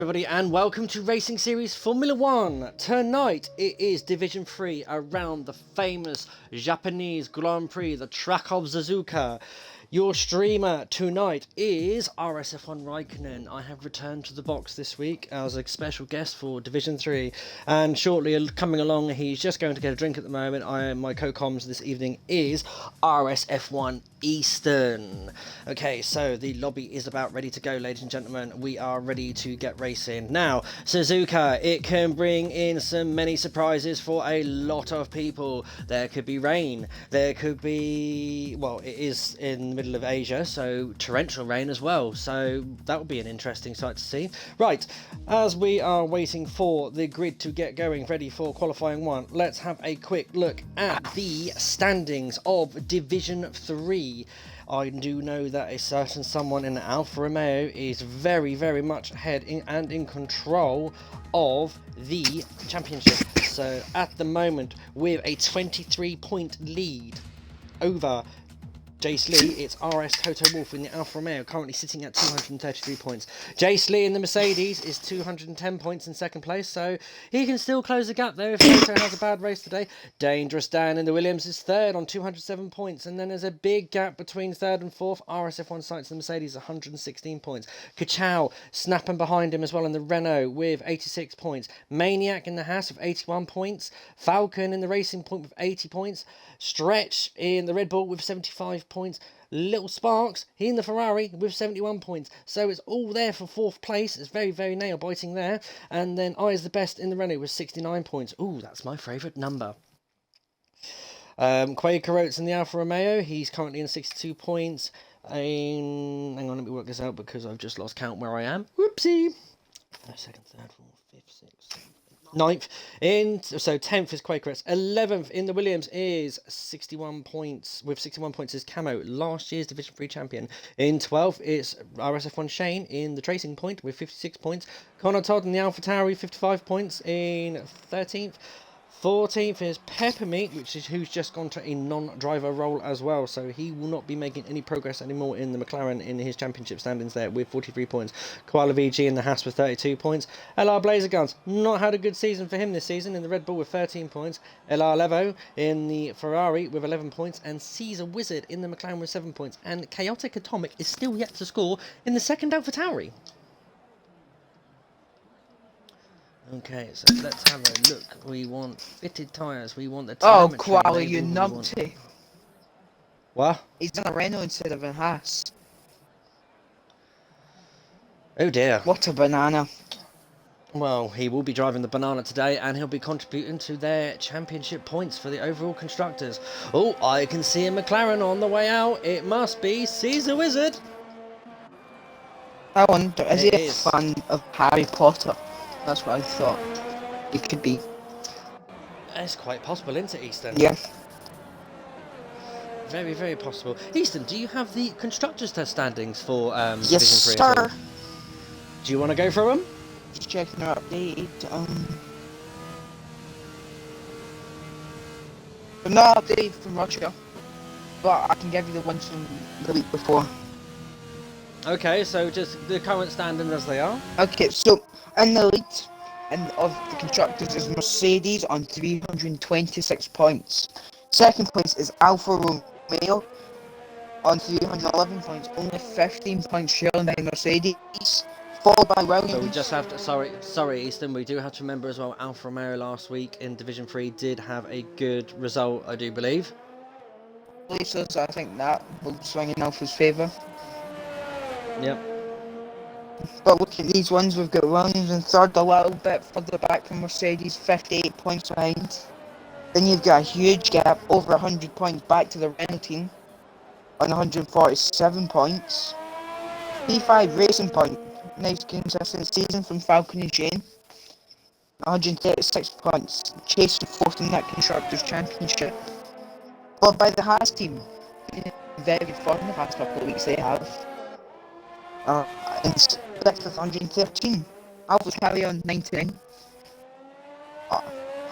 Everybody, and welcome to Racing Series Formula 1. Tonight it is Division 3 around the famous Japanese Grand Prix, the track of Suzuka. Your streamer tonight is RSF1 Raikkonen. I have returned to the box this week as a special guest for Division 3, and shortly coming along, he's just going to get a drink at the moment. My co-coms this evening is RSF1 Eastern. Okay, so the lobby is about ready to go, ladies and gentlemen. We are ready to get racing. Now, Suzuka, it can bring in many surprises for a lot of people. There could be rain. There could be, well, it is in the middle of Asia, so torrential rain as well. So that would be an interesting sight to see. Right, as we are waiting for the grid to get going, ready for qualifying 1, let's have a quick look at the standings of Division 3. I do know that a certain someone in Alfa Romeo is very, very much ahead and in control of the championship. So at the moment, with a 23-point lead over Jace Lee, it's RS Toto Wolff in the Alfa Romeo, currently sitting at 233 points. Jace Lee in the Mercedes is 210 points in second place, so he can still close the gap there if Toto has a bad race today. Dangerous Dan in the Williams is third on 207 points, and then there's a big gap between third and fourth. RSF1 Sites in the Mercedes, 116 points. Kachow snapping behind him as well in the Renault with 86 points. Maniac in the Haas with 81 points. Falcon in the Racing Point with 80 points. Stretch in the Red Bull with 75 points. Little Sparks, he in the Ferrari with 71 points. So it's all there for fourth place. It's very, very nail-biting there. And then I is the best in the Renault with 69 points. Ooh, that's my favourite number. Quaker Oates in the Alfa Romeo, he's currently in 62 points. Hang on, let me work this out because I've just lost count where I am. Whoopsie. Second, third, fourth, fifth, sixth, seventh, 9th so 10th is Quaker Oates. 11th in the Williams is 61 points. With 61 points is Camo, last year's Division 3 champion. In 12th is RSF1 Shane in the Tracing Point with 56 points. Connor Todd in the Alpha Tower with 55 points in 13th. 14th is Peppermeat, who's just gone to a non-driver role as well, so he will not be making any progress anymore in the McLaren in his championship standings there with 43 points. Koala VG in the Haas with 32 points. LR Blazer Guns, not had a good season for him this season in the Red Bull with 13 points. LR Levo in the Ferrari with 11 points, and Caesar Wizard in the McLaren with 7 points. And Chaotic Atomic is still yet to score in the second AlphaTauri. Okay, so let's have a look. We want fitted tyres. We want the telemetry. Oh, Koala, you numpty. What? He's in a Renault instead of a Haas. Oh dear. What a banana. Well, he will be driving the banana today, and he'll be contributing to their championship points for the overall constructors. Oh, I can see a McLaren on the way out. It must be Caesar Wizard. I wonder, is he a fan of Harry Potter? That's what I thought it could be. It's quite possible, isn't it, Easton? Yeah. Very, very possible. Easton, do you have the constructors' test standings for Yes, Division 3? sir. Do you want to go through them? Just checking our update. No update from Russia, but I can give you the ones from the week before. Okay, so just the current standings as they are. Okay, so in the lead and of the constructors is Mercedes on 326 points. Second place is Alfa Romeo on 311 points, only 15 points trailing by Mercedes, followed by Williams. So we just have to, sorry Easton, we do have to remember as well, Alfa Romeo last week in Division 3 did have a good result, I do believe. Places, I think that will swing in Alfa's favour. Yep. But look at these ones, we've got Williams in third, a little bit further back from Mercedes, 58 points behind. Then you've got a huge gap, over 100 points back to the Renault team, on 147 points. P5 Racing Point, nice consistent season from Falcon and Shane, 136 points, chasing fourth in that Constructors' Championship. Followed by the Haas team, very good form the past couple of weeks they have. In 6th with 113, AlphaTauri on 99.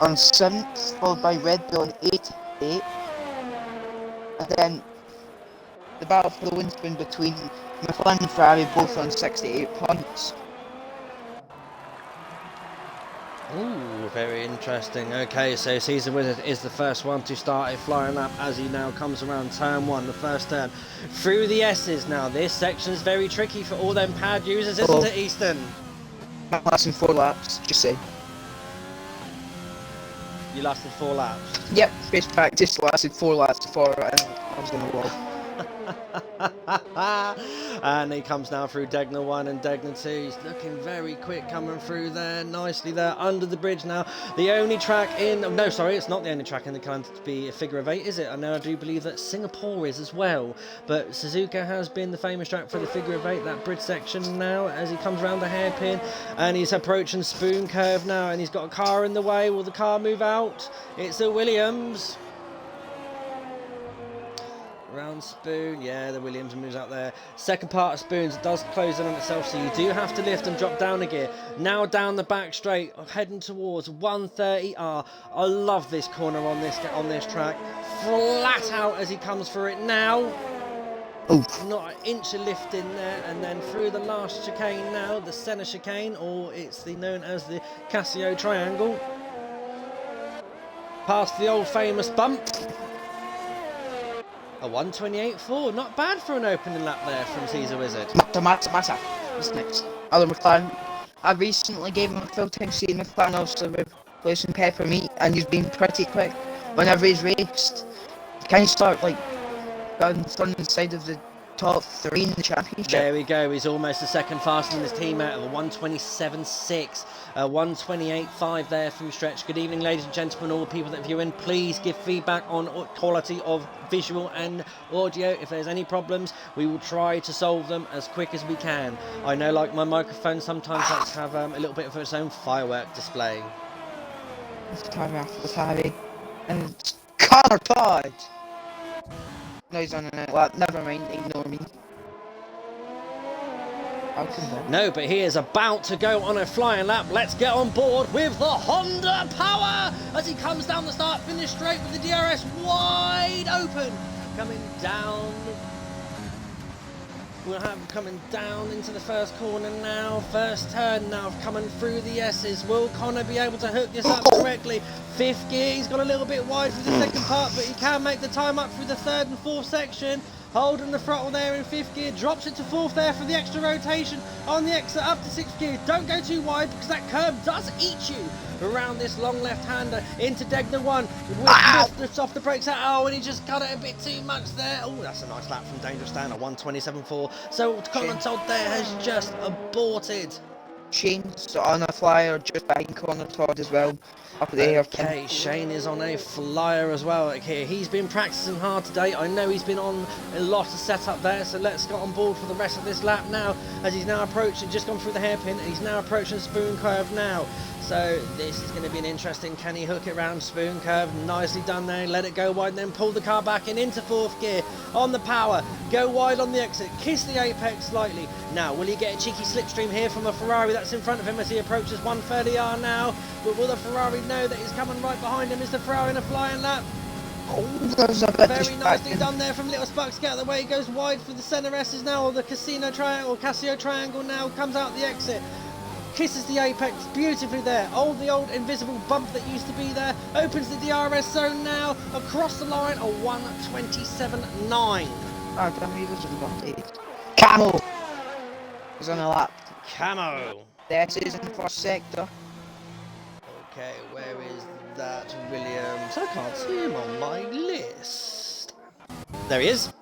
On 7th, followed by Red Bull on 88. And then the battle for the wins been between McLaren and Ferrari, both on 68 points. Ooh, very interesting. Okay, so Caesar Wizard is the first one to start a flying lap as he now comes around turn 1, the first turn. Through the S's now. This section is very tricky for all them pad users, isn't it, Easton? That lasting 4 laps, just say. You lasted 4 laps? Yep, race practice lasted 4 laps before I was in the wall. And he comes now through Degner 1 and Degner 2. He's looking very quick coming through there, nicely there, under the bridge now. The only track in... No, sorry, it's not the only track in the calendar to be a figure of 8, is it? I know I do believe that Singapore is as well. But Suzuka has been the famous track for the figure of 8, that bridge section now, as he comes around the hairpin. And he's approaching Spoon Curve now, and he's got a car in the way. Will the car move out? It's a Williams. Round Spoon, yeah, the Williams moves out there. Second part of Spoons does close in on itself, so you do have to lift and drop down a gear. Now down the back straight, heading towards 130R. I love this corner on this track. Flat out as he comes through it now. Oof. Not an inch of lift in there, and then through the last chicane now, the centre chicane, or it's known as the Casio Triangle. Past the old famous bump. A 128.4, not bad for an opening lap there from Caesar Wizard. Mata. What's next? Alan McLaren. I recently gave him a full-time seat in McLaren, also replacing Peppermeat, and he's been pretty quick whenever he's raced. He kind of start like on the side of the top 3 in the championship. There we go, he's almost the second fastest in his team out of a 127.6. 128.5 there through stretch. Good evening, ladies and gentlemen, all the people that view in. Please give feedback on quality of visual and audio. If there's any problems, we will try to solve them as quick as we can. I know, like my microphone sometimes likes to have a little bit of its own firework display. Time after the party. And it's Connor Todd! No, he's on an lap. Never mind, ignore me. No, but he is about to go on a flying lap. Let's get on board with the Honda Power as he comes down the start finish straight with the DRS wide open. Coming down. We'll have him coming down into the first corner now. First turn now, coming through the S's. Will Connor be able to hook this up correctly? 5th gear, he's got a little bit wide for the second part, but he can make the time up through the 3rd and 4th section. Holding the throttle there in 5th gear, drops it to 4th there for the extra rotation on the exit up to 6th gear. Don't go too wide because that curb does eat you around this long left-hander into Degner 1. Lifts off the brakes out. Oh, and he just got it a bit too much there. Oh, that's a nice lap from Dangerous Dan at 127.4. So Colin Todd there has just aborted. Shane's on a flyer just behind Connor Todd as well. Up there. Okay, Shane is on a flyer as well. Okay, he's been practicing hard today. I know he's been on a lot of setup there, so let's get on board for the rest of this lap now, as he's now approaching, just gone through the hairpin, and he's now approaching Spoon Curve now. So this is going to be an interesting, can he hook it round Spoon Curve? Nicely done there, let it go wide, and then pull the car back in into 4th gear on the power. Go wide on the exit, kiss the apex slightly. Now, will he get a cheeky slipstream here from a Ferrari that's in front of him as he approaches 130R now? But will the Ferrari know that he's coming right behind him? Is the Ferrari in a flying lap? Oh, there's a bit very nicely done there from Little Sparks. Get out of the way. He goes wide for the centre S's now, or the Casino Triangle, Casio Triangle now, comes out the exit. Kisses the apex beautifully there. The old invisible bump that used to be there. Opens the DRS zone now. Across the line, a 127.9. Oh, damn, he was in the Camo! He's on a lap. Camo! There it is in the 1st sector. Okay, where is that Williams? I can't see him on my list. There he is.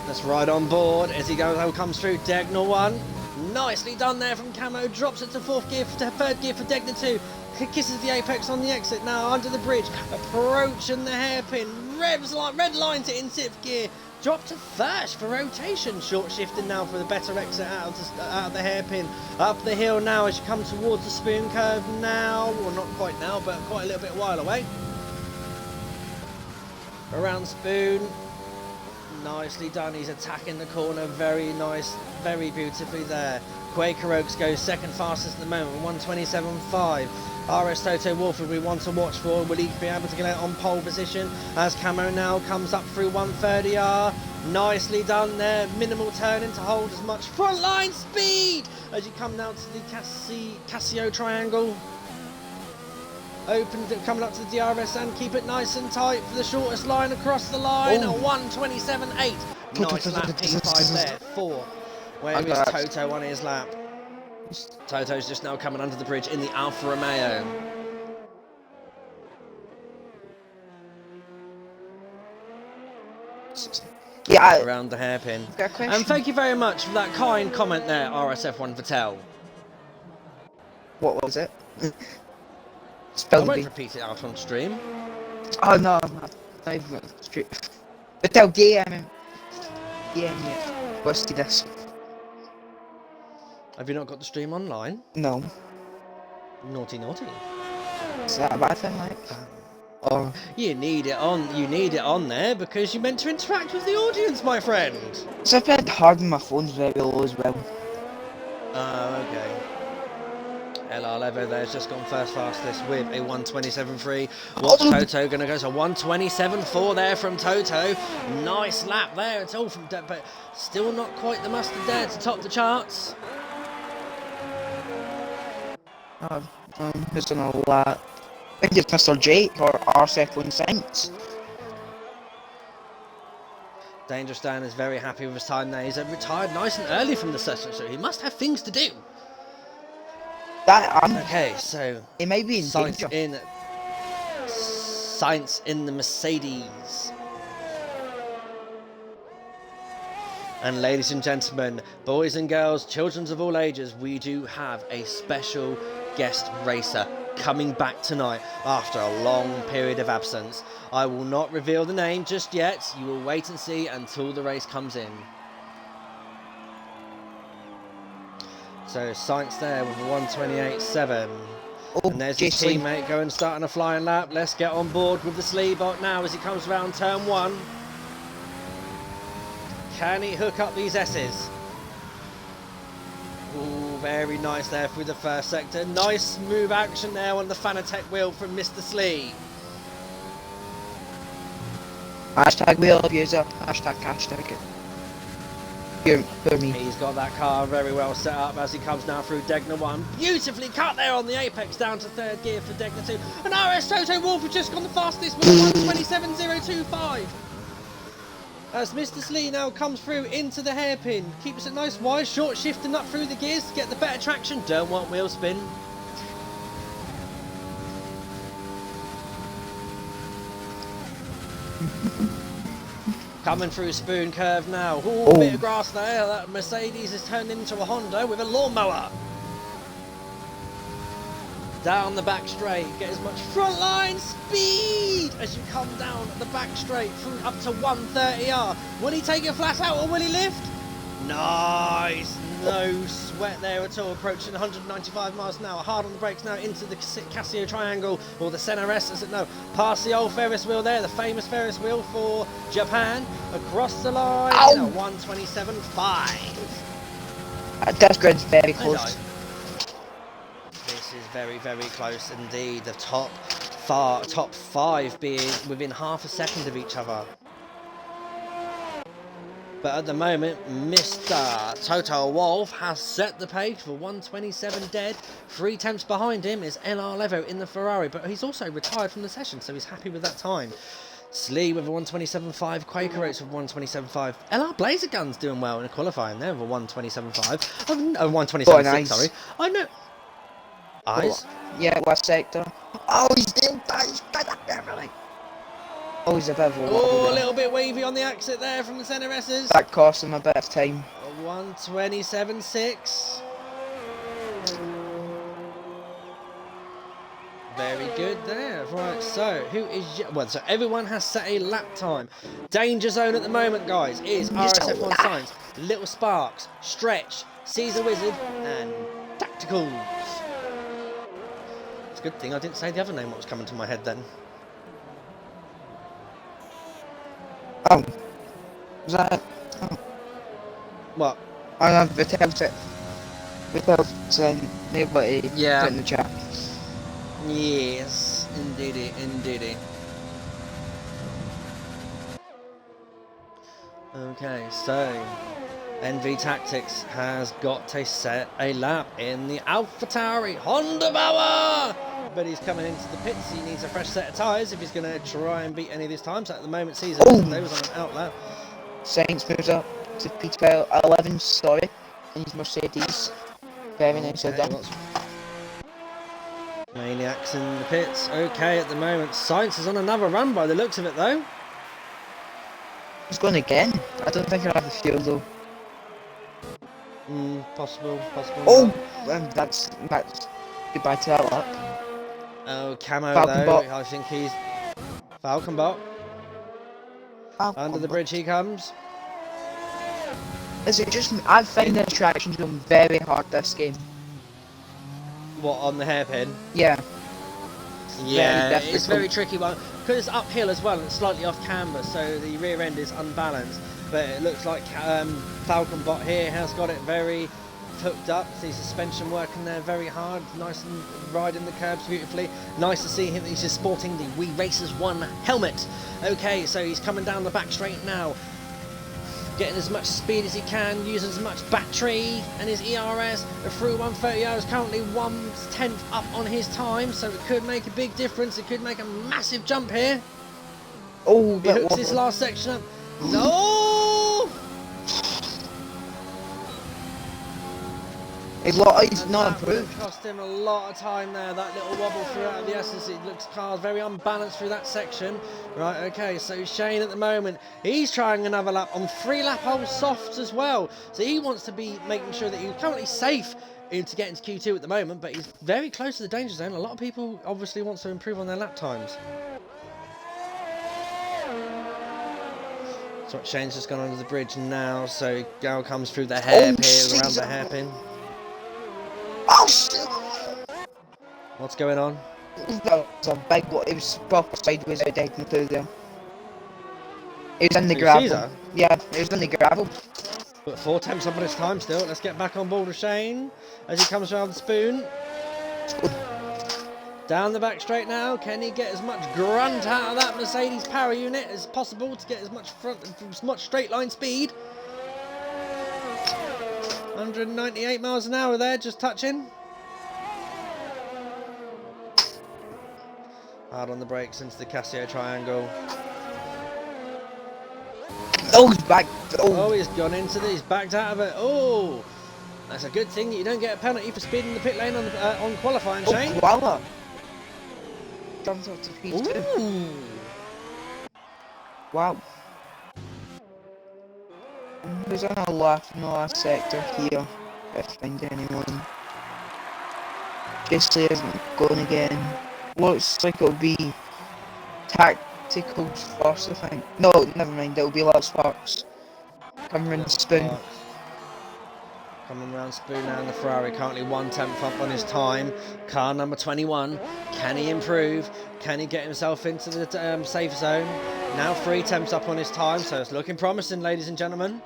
Let's ride on board as he comes through Degner 1. Nicely done there from Camo. Drops it to 4th gear, to 3rd gear for Degner 2. Kisses the apex on the exit now under the bridge. Approaching the hairpin. Red lines it in 6th gear. Drop to 1st for rotation. Short shifting now for the better exit out of the hairpin. Up the hill now as you come towards the Spoon Curve now. Well, not quite now, but quite a little bit while away. Around Spoon. Nicely done. He's attacking the corner. Very nice. Very beautifully there. Quaker Oaks goes second fastest at the moment, 127.5. RS Toto Wolford we want to watch for. Will he be able to get out on pole position as Camo now comes up through 130R? Nicely done there. Minimal turning to hold as much front line speed as you come down to the Casio triangle. Opens it, coming up to the DRS and keep it nice and tight for the shortest line across the line. Oh. A 1:27.8. Nice lap P5 there for where is Toto on his lap. Toto's just now coming under the bridge in the Alfa Romeo. Yeah. Around the hairpin. And thank you very much for that kind comment there, RSF1 Vettel. What was it? I won't repeat it out on stream. Oh no, not even street. But tell DM. Yeah. Let's do this. Have you not got the stream online? No. Naughty, naughty. Is that a bad thing, like? Or you need it on there because you're meant to interact with the audience, my friend. it's a bit hard and my phone's very low as well. Okay. LR Levo there's just gone first fastest with a 1:27.3. What's Toto going to go? So 1:27.4 there from Toto. Nice lap there. It's all from, but still not quite the mustard there to top the charts. Who's on a lap? I think it's Mr. Jake or RSF1 Saints. Dangerous Dan is very happy with his time there. He's retired nice and early from the session, so he must have things to do. Okay, so it may be in Sainz danger. Sainz in the Mercedes. And ladies and gentlemen, boys and girls, children of all ages, we do have a special guest racer coming back tonight after a long period of absence. I will not reveal the name just yet. You will wait and see until the race comes in. So Sainz there with a 1:28.7. And there's his teammate going starting a flying lap. Let's get on board with the Sleebot now as he comes around turn 1. Can he hook up these S's? Ooh, very nice there through the first sector. Nice smooth action there on the Fanatec wheel from Mr. Slee. Hashtag wheel abuser. Hashtag it. Hear me. He's got that car very well set up as he comes now through Degna 1. Beautifully cut there on the apex down to third gear for Degna 2. And RS Toto Wolf has just gone the fastest with 1:27.025. As Mr. Slee now comes through into the hairpin. Keeps it nice wide, short shifting up through the gears to get the better traction. Don't want wheel spin. Coming through Spoon Curve now. Ooh, bit of grass there. That Mercedes has turned into a Honda with a lawnmower. Down the back straight, get as much front line speed as you come down the back straight through up to 130R. Will he take it flat out or will he lift? Nice, no sweat there at all. Approaching 195 miles an hour. Hard on the brakes now into the Casio triangle or the SNRS as it no. Past the old Ferris wheel there, the famous Ferris wheel for Japan. Across the line, 1:27.5. That grid's very close. This is very, very close indeed. The top 5 being within half a second of each other. But at the moment, Mr. Toto Wolff has set the pace for 1:27 dead. 3 tenths behind him is LR Levo in the Ferrari, but he's also retired from the session, so he's happy with that time. Slee with a 1:27.5, Quaker Oats with 1:27.5. LR Blazer Guns doing well in the qualifying there with a 1:27.5. Oh, 1:27.6, sorry. I know. Eyes? Yeah, last sector. Oh, he's still he's got up there, really. Oh, he's a bit of a oh, a little bit wavy on the exit there from the centre S's. That cost him a bit of time. 1:27.6. Very good there. Right, so who is... Well, so everyone has set a lap time. Danger zone at the moment, guys, is RSF1 Sainz, Little Sparks, Stretch, Caesar Wizard, and Tacticals. It's a good thing I didn't say the other name what was coming to my head then. Oh. Was that it? Oh. What? I have Vettel's it. Vettel's nobody put in the chat. Yes, indeedy, indeedy. Okay, so NV Tactics has got to set a lap in the AlphaTauri Honda Bauer, but he's coming into the pits. He needs a fresh set of tyres if he's going to try and beat any of these times. At the moment, Caesar those on an out lap. Sainz moves up to P12, 11, sorry, and he's Mercedes. Very nice done. Maniacs in the pits. Okay, at the moment, Sainz is on another run by the looks of it, though. He's going again. I don't think he'll have the fuel though. Possible. Oh, that's goodbye to that lap. Oh, Camo Falcon though. bot. I think he's Falcon bot. Under the bridge he comes. Is it just me? I find the attraction zone very hard this game. What, on the hairpin? Yeah. Yeah, it's a very tricky one because it's uphill as well and it's slightly off camber, so the rear end is unbalanced. But it looks like Falcon Bot here has got it very hooked up. See suspension working there very hard, nice and riding the curbs beautifully. Nice to see him. He's just sporting the We Racers 1 helmet. Okay, so he's coming down the back straight now. Getting as much speed as he can, using as much battery and his ERS. Through 130 hours, currently 1/10 up on his time, so it could make a big difference. It could make a massive jump here. Oh, he hooks his last section up. No! He's not improved. Cost him a lot of time there. That little wobble throughout the S's. It looks cars very unbalanced through that section. Right, okay, so Shane at the moment, he's trying another lap on 3 lap hole softs as well. So he wants to be making sure that he's currently safe to get into Q2 at the moment, but he's very close to the danger zone. A lot of people obviously want to improve on their lap times. So Shane's just gone under the bridge now, so Gal comes through the hairpin, around the hairpin. Oh shit! What's going on? That was a big one. It was proper sideways out heading through there. It was in the gravel. Caesar? Yeah, it was in the gravel. But 4 temps up on his time still. Let's get back on board with Shane as he comes around the spoon. Down the back straight now. Can he get as much grunt out of that Mercedes power unit as possible to get as much straight line speed? 198 miles an hour there, just touching. Hard on the brakes into the Casio triangle. Oh, he's back. Oh, he's gone into this. He's backed out of it. Oh, that's a good thing that you don't get a penalty for speeding the pit lane on qualifying, Shane. Voila. Jumps up to P2. Ooh. Wow. Who's on the left in the last sector here? If I find anyone. Gisli isn't going again. Looks like it'll be Tacticals first, I think. No, never mind, it'll be Lux Sparks. Coming around the spoon. Coming around spoon now in the Ferrari, currently 1/10 up on his time. Car number 21. Can he improve? Can he get himself into the safe zone? Now 3 temps up on his time, so it's looking promising, ladies and gentlemen.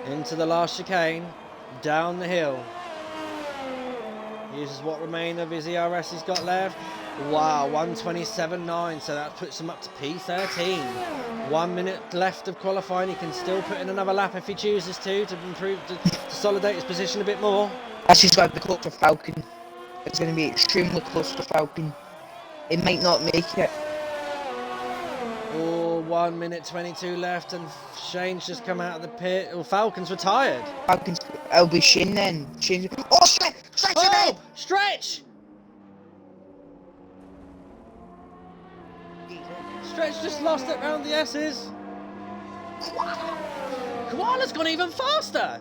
Into the last chicane, down the hill. Uses what remain of his ERS he's got left. Wow, 1:27.9, so that puts him up to P13. 1 minute left of qualifying. He can still put in another lap if he chooses to improve, to consolidate his position a bit more. Actually, it's going to be close to Falcon. It's going to be extremely close to Falcon. It might not make it. Oh, 1 minute 22 left, and Shane's just come out of the pit. Oh, Falcon's retired. It'll be Shane then. Shane's. Oh, Stretch! Stretch! Oh, Stretch! Stretch just lost it round the S's. Koala's gone even faster.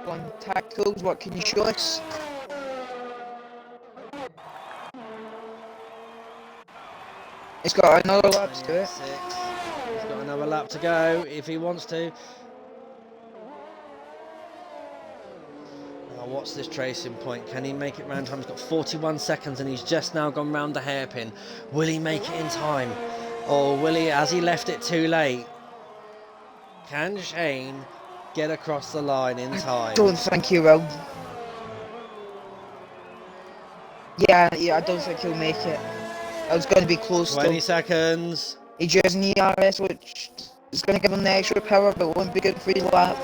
On Tacticals, what can you show us? He's got another lap to do it. He's got another lap to go if he wants to. Now, what's this tracing point? Can he make it round time? He's got 41 seconds and he's just now gone round the hairpin. Will he make it in time? Or will he, has he left it too late? Can Shane get across the line in time? Don't think he will. Yeah, I don't think he'll make it. I was going to be close 20 to. seconds. He just an ERS, which is going to give him the extra power, but won't be good for his lap.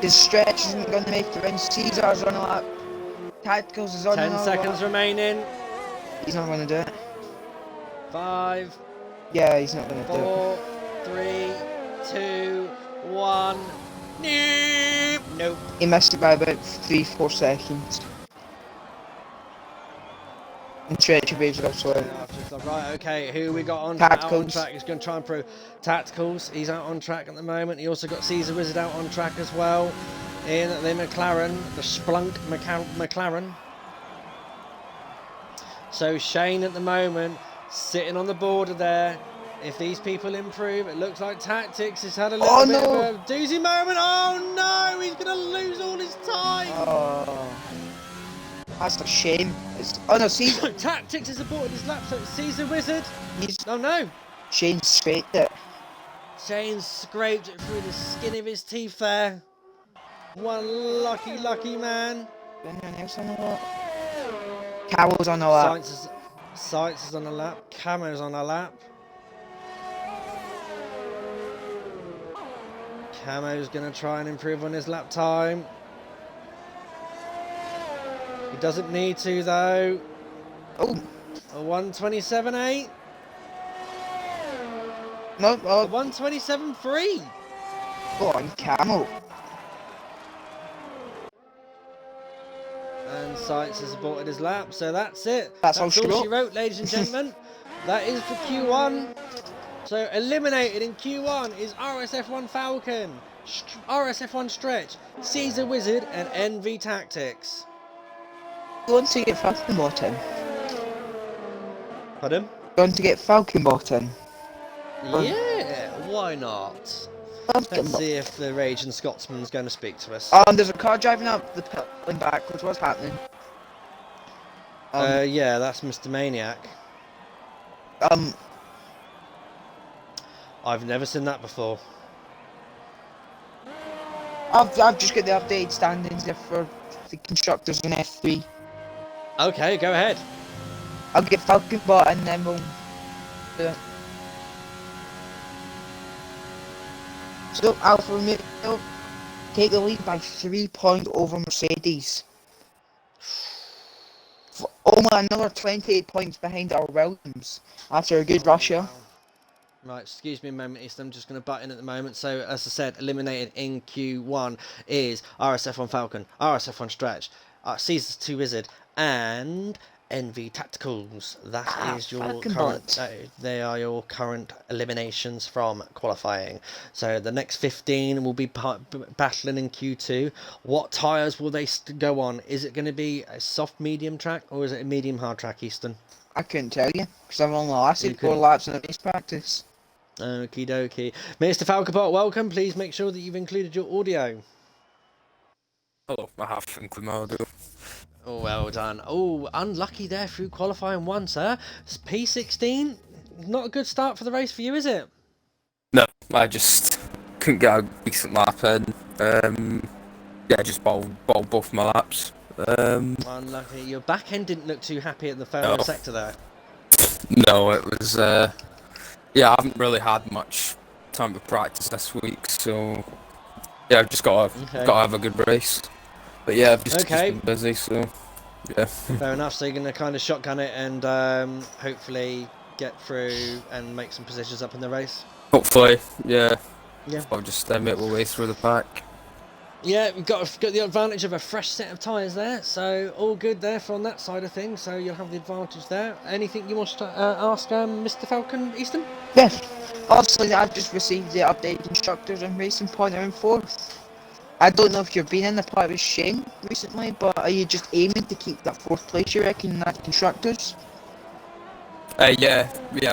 His stretch isn't going to make it in. Caesar's on a lap. Tacticals is on 10 another seconds lap. remaining. He's not going to do it. 5, Yeah, he's not going to do it. 4, 3, 2, 1. Nope. He missed it by about 3-4 seconds. And stretch of waves also out. Right, okay, who we got on Tacticals. out on track? He's going to try and prove Tacticals. He's out on track at the moment. He also got Caesar Wizard out on track as well. In the McLaren, the Splunk McLaren. So Shane at the moment sitting on the border there. If these people improve, it looks like Tactics has had a little bit of a doozy moment. Oh no, he's going to lose all his time. Oh, that's a shame. Oh no, Caesar. Tactics has aborted his lap, so it's Caesar Wizard. Oh no. Shane scraped it. Shane scraped it through the skin of his teeth there. One lucky man. Anyone else on the lap? Carol's on the lap. Sights is on the lap. Camo's on the lap. Camo's going to try and improve on his lap time. He doesn't need to though. Oh. A 1:27.8. No, A 1:27.3. Go on, Camel. And Sights has aborted his lap, so that's it. That's all she wrote, ladies and gentlemen. That is for Q1. So eliminated in Q1 is RSF1 Falcon, RSF1 Stretch, Caesar Wizard, and NV Tactics. Going to get Falcon Bottom. Pardon? Going to get Falcon Bottom. Yeah, why not? Let's see if the Raging Scotsman's going to speak to us. There's a car driving up the pit lane backwards. What's happening? Yeah, that's Mr. Maniac. I've never seen that before. I've just got the updated standings there for the constructors in S03. Okay, go ahead. I'll get Falcon Bot and then we'll do it. So Alfa Romeo take the lead by 3 points over Mercedes. For only another 28 points behind our Williams after a good Russia. Right, excuse me a moment, East. I'm just going to butt in at the moment. So, as I said, eliminated in Q1 is RSF1 Falcon, RSF1 Stretch, Caesar 2 Wizard, and NV Tacticals. That is your current. They are your current eliminations from qualifying. So the next 15 will be battling in Q2. What tyres will they go on? Is it going to be a soft medium track or is it a medium hard track, Easton? I couldn't tell you because I've only lasted 4 laps in a race practice. Okie dokie. Mr. Falcobot, welcome. Please make sure that you've included your audio. Hello, I have included my audio. Oh, well done. Oh, unlucky there through qualifying 1, sir. It's P16. Not a good start for the race for you, is it? No, I just couldn't get a decent lap in. Yeah, just bowled both my laps. Unlucky. Your back end didn't look too happy at the final sector there. No, it was... yeah, I haven't really had much time to practice this week, so... Yeah, I've just got to have a good race. But yeah, I've just been busy, so yeah. Fair enough. So you're going to kind of shotgun it and hopefully get through and make some positions up in the race. Hopefully, yeah. Yeah. I'll just make my way through the pack. Yeah, we've got the advantage of a fresh set of tyres there, so all good there from that side of things. So you'll have the advantage there. Anything you want to ask Mr. Falcon Easton? Yes. Obviously, I've just received the updated instructors and Racing Point in 4th. I don't know if you've been in the part with Shane recently, but are you just aiming to keep that 4th place, you reckon, in that constructors? Yeah,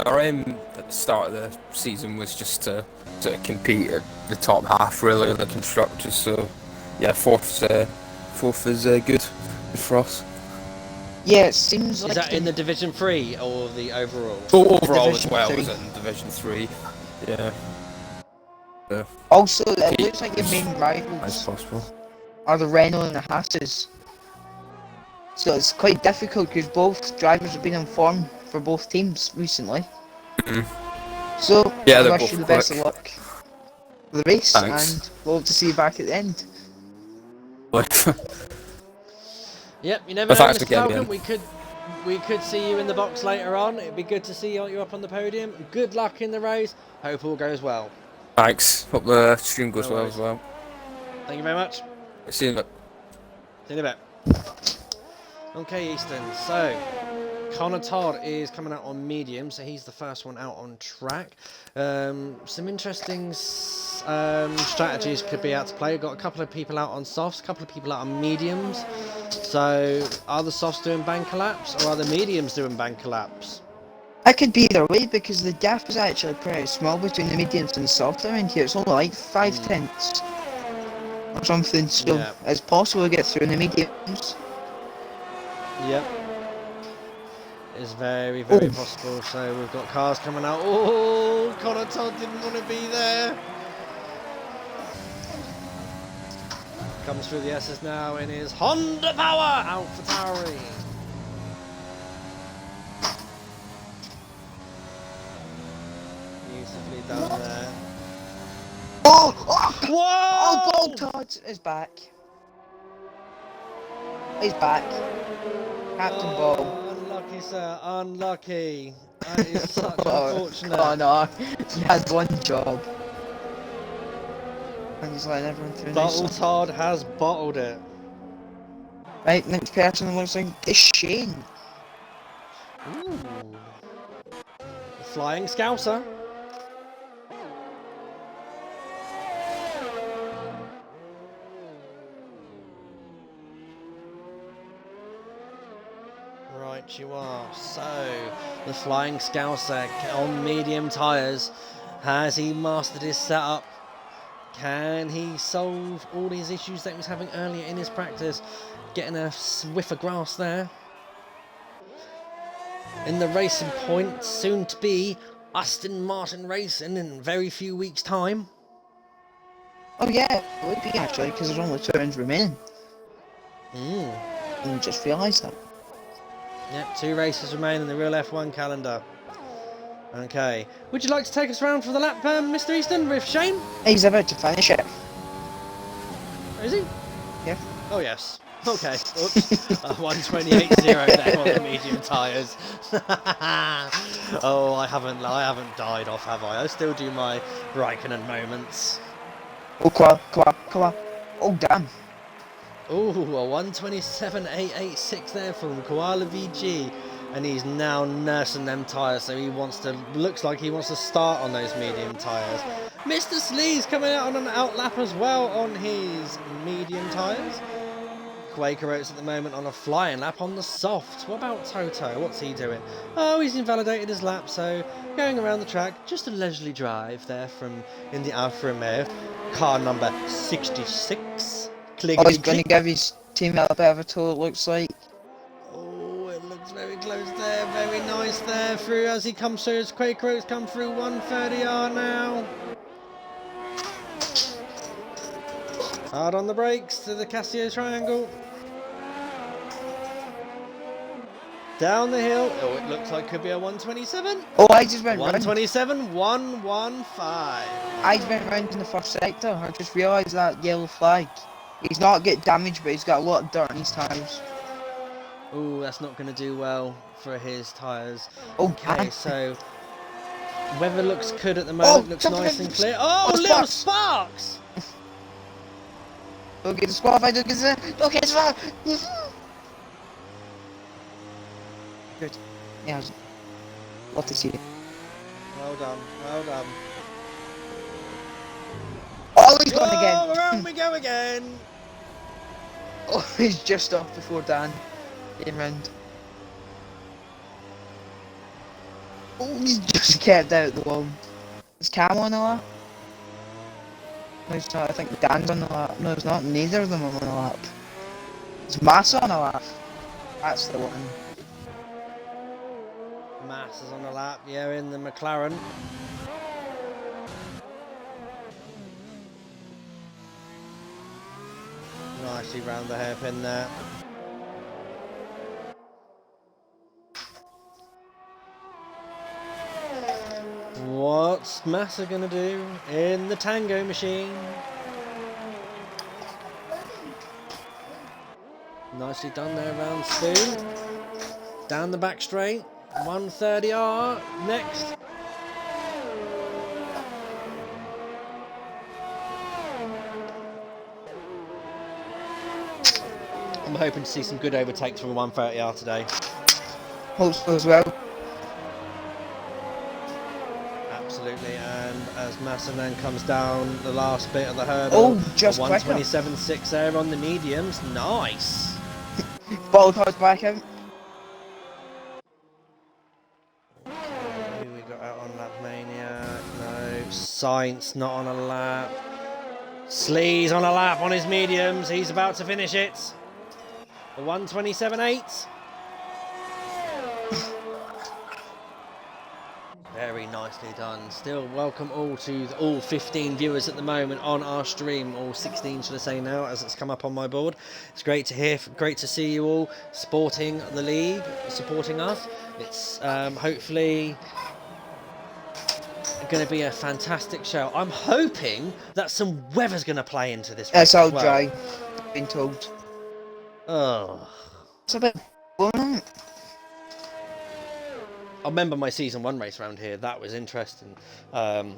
our aim at the start of the season was just to compete at the top half, really, of the constructors. So, yeah, 4th is good for us. Yeah, it seems like... Is that in the Division 3 or the overall? Oh, overall as Division well 3. as in Division 3, yeah. Also, it looks like your main rivals as possible are the Renault and the Hasses. So it's quite difficult because both drivers have been in form for both teams recently. So Yeah, I they're wish you both the quick. best of luck for the race, Thanks. and we'll hope to see you back at the end. Yep, you never Well, know, thanks for Mr. getting me Falcon. in. We could see you in the box later on. It'd be good to see you up on the podium. Good luck in the race. Hope all goes well. Thanks. Hope the stream goes No well worries. as well. Thank you very much. See you in a bit. See you in a bit. Okay, Easton. So, Connor Todd is coming out on medium, so he's the first one out on track. Some interesting strategies could be out to play. We've got a couple of people out on softs, a couple of people out on mediums. So, are the softs doing banker laps, or are the mediums doing banker laps? It could be either way because the gap is actually pretty small between the mediums and the soft around here. It's only like 5/10 or something, so Yeah. it's possible to get through in the mediums. Yep. It's very, very possible. So we've got cars coming out. Oh, Connor Todd didn't want to be there. Comes through the S's now in his Honda Power Alpha Tauri. Beautifully done there. Oh! Whoa! Oh, Ball Todd is back. He's back. Captain Ball. Unlucky, sir. Unlucky. That is such unfortunate. Oh no, he has one job. And he's letting everyone through. Bottle Todd has bottled it. Right, next person looks like it's Shane. Ooh. Flying Scouser. Right you are. So, the Flying Scouser on medium tyres. Has he mastered his setup? Can he solve all these issues that he was having earlier in his practice? Getting a whiff of grass there. In the Racing Point, soon to be Aston Martin Racing in very few weeks' time. Oh yeah, it would be actually, because there's only 2 rounds remaining. And we just realised that. Yep, 2 races remain in the real F1 calendar. Okay, would you like to take us around for the lap, Mr. Easton, with Shane? He's about to finish it. Is he? Yeah. Oh yes. Okay. Oops. 128.0 there on the medium tyres. Oh, I haven't died off, have I? I still do my Raikkonen moments. Oh, come on. Oh, damn. Oh, a 127.886 there from Koala VG. And he's now nursing them tyres, so looks like he wants to start on those medium tyres. Mr. Slee's coming out on an outlap as well on his medium tyres. Quaker Oats at the moment on a flying lap on the soft. What about Toto? What's he doing? Oh, he's invalidated his lap, so going around the track, just a leisurely drive there in the Alfa Romeo. Car number 66. Oh, he's going to give his team a bit of a tour, it looks like. Oh, it looks very close there. Very nice there through as he comes through. As Quaker Oats come through 130R now. Hard on the brakes to the Casio triangle. Down the hill. Oh, it looks like could be a 127. Oh, I just went round. 127, 115. I went round in the first sector. I just realised that yellow flag. He's not get damaged, but he's got a lot of dirt on his tyres. Oh, that's not going to do well for his tyres. Okay, Okay, so weather looks good at the moment. Looks nice and clear. Oh, little sparks! Don't get disqualified, don't get disqualified. Good. Yeah, love to see it. Well done, well done. Oh, he's gone again. Oh, around we go again. Oh, he's just off before Dan came round. Oh, he's just kept out the wall. Is Cam on the lap? No, it's not. I think Dan's on the lap. No, it's not. Neither of them are on the lap. Is Massa on the lap? That's the one. Mass is on the lap, yeah, in the McLaren. Nicely round the hairpin there. What's Massa gonna do in the Tango machine? Nicely done there around Spoon. Down the back straight. 130R next. I'm hoping to see some good overtakes from 130R today. Hope so as well. Absolutely, and as Massanan comes down the last bit of the hurdle, just 127.6 there on the mediums. Nice. Bottled hard back out. Who we got out on lap Mania? No. Sainz not on a lap. Sleaze on a lap on his mediums. He's about to finish it. The 127.8. Very nicely done. Still welcome all to all 15 viewers at the moment on our stream, all 16 should I say now, as it's come up on my board. It's great to hear, great to see you all supporting the league, supporting us. It's hopefully going to be a fantastic show. I'm hoping that some weather's going to play into this. It's all dry, I've been told. Oh. It's a bit boring. I remember my season 1 race around here. That was interesting. It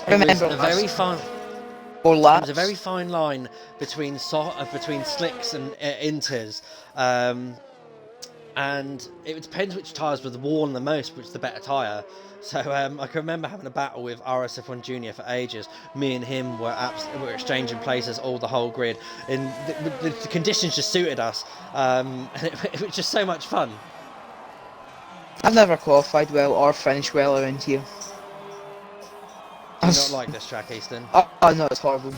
was a very fun. It was a very fine line between slicks and inters, and it depends which tyres were worn the most, which the better tyre. So I can remember having a battle with RSF1 Junior for ages. Me and him were exchanging places all the whole grid, and the conditions just suited us, and it was just so much fun. I've never qualified well or finished well around here. Do you not like this track, Easton? Oh no, it's horrible.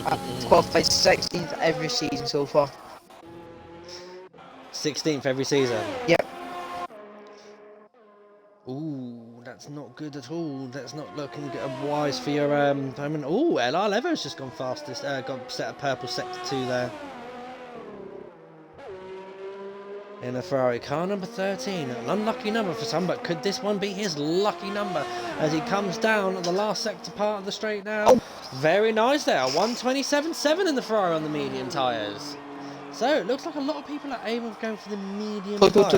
I've qualified 16th every season so far. 16th every season? Yep. Ooh, that's not good at all. That's not looking wise for your moment. Ooh, LR Lever's just gone fastest. Got set a purple sector 2 there. In a Ferrari car number 13, an unlucky number for some, but could this one be his lucky number as he comes down at the last sector part of the straight now? Oh. Very nice there, 127.7 in the Ferrari on the medium tyres. So it looks like a lot of people are able to go for the medium tyres.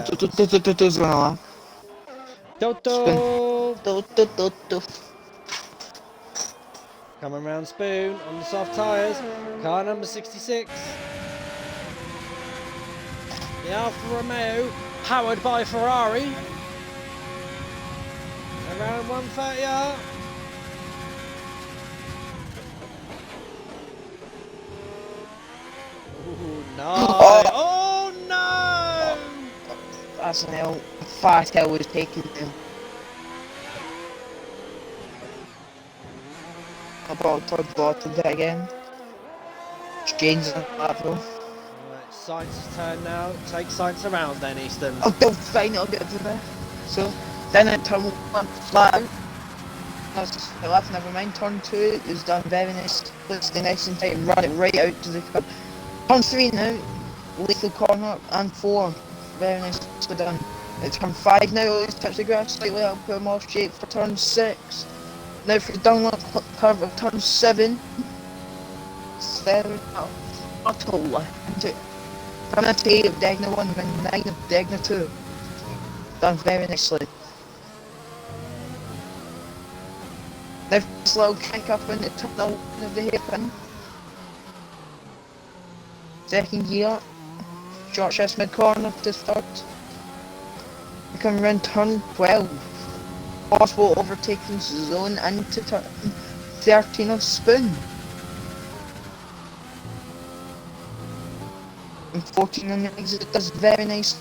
Toto! Coming round Spoon on the soft tyres, car number 66. The Alfa Romeo, powered by Ferrari. Around 130R. Ooh, no! Oh no! That's an L. Fast L was taken him. I brought the bottom there again. Jane's on that though. Sainz's turn now. Take Sainz around then, Easton. Oh, don't fine, I'll get to there. So, then in turn 1, flat out. That's the left, never mind. Turn 2 is done very nice. Let's the next in time, run it right out to the curb. Turn 3 now, lethal corner, and 4. Very nicely done. At turn 5 now, let's touch the grass slightly, I'll put him off shape for turn 6. Now for the downward curve of turn 7. Very utterly left. From that 8 of Degna 1 and 9 of Degna 2. Done very nicely. Now this little kick up in the tunnel of the hairpin. Second gear. Short shift mid corner to third. We come around turn 12. Possible overtaking zone into turn 13 of Spoon. And 14 on the exit does very nice.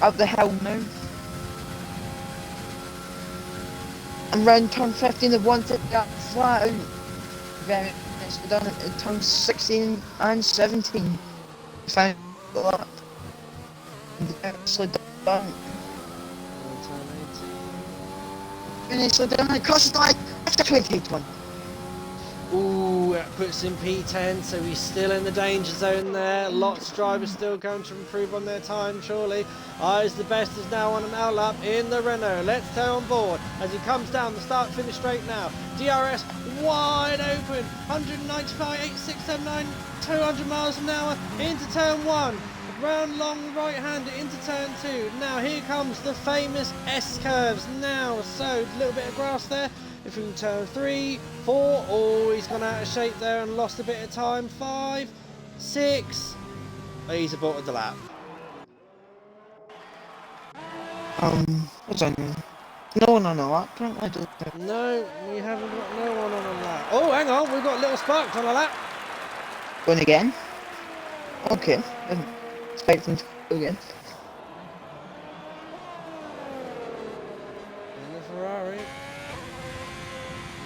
Up the hill now. And round turn 15 the 150 up flat out. Very nicely done at turn 16 and 17. Found that. Nicely done. Very nicely done. It costs like after 28 one. Ooh, puts in P10, so he's still in the danger zone there. Lots of drivers still going to improve on their time, surely. Eyes the Best is now on an outlap in the Renault. Let's stay on board as he comes down the start-finish straight now. DRS wide open, 195, 8679, 200 miles an hour into turn 1. Round long right hander into turn 2. Now here comes the famous S curves now. So a little bit of grass there. Through turn 3, 4. Oh, he's gone out of shape there and lost a bit of time. 5, 6. He's aborted the lap. What's on? No one on a lap, apparently. No, we haven't got no one on a lap. Oh, hang on, we've got little sparks on a lap. Going again? Okay. Didn't expect them to go again. In the Ferrari.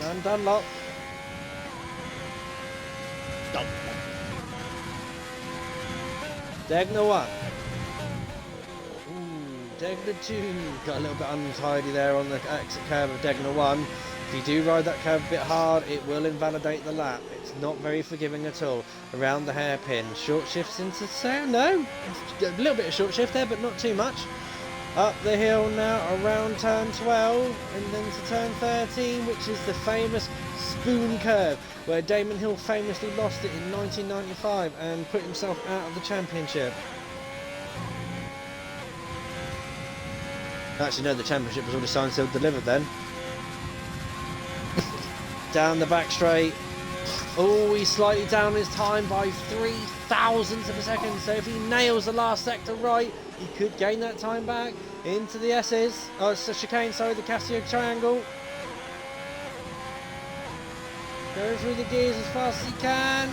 And Dunlop. Stop. Degner 1. Ooh, Degner 2. Got a little bit untidy there on the exit curve of Degner 1. If you do ride that curve a bit hard, it will invalidate the lap. It's not very forgiving at all. Around the hairpin. Short shifts into no. A little bit of short shift there, but not too much. Up the hill now, around turn 12, and then to turn 13, which is the famous spoon curve, where Damon Hill famously lost it in 1995 and put himself out of the championship. Actually, no, the championship was already signed, sealed, delivered then. Down the back straight. Oh, he's slightly down his time by 3 thousandths of a second, so if he nails the last sector right, he could gain that time back into the S's. Oh, it's a chicane, sorry, the Casio triangle. Going through the gears as fast as he can.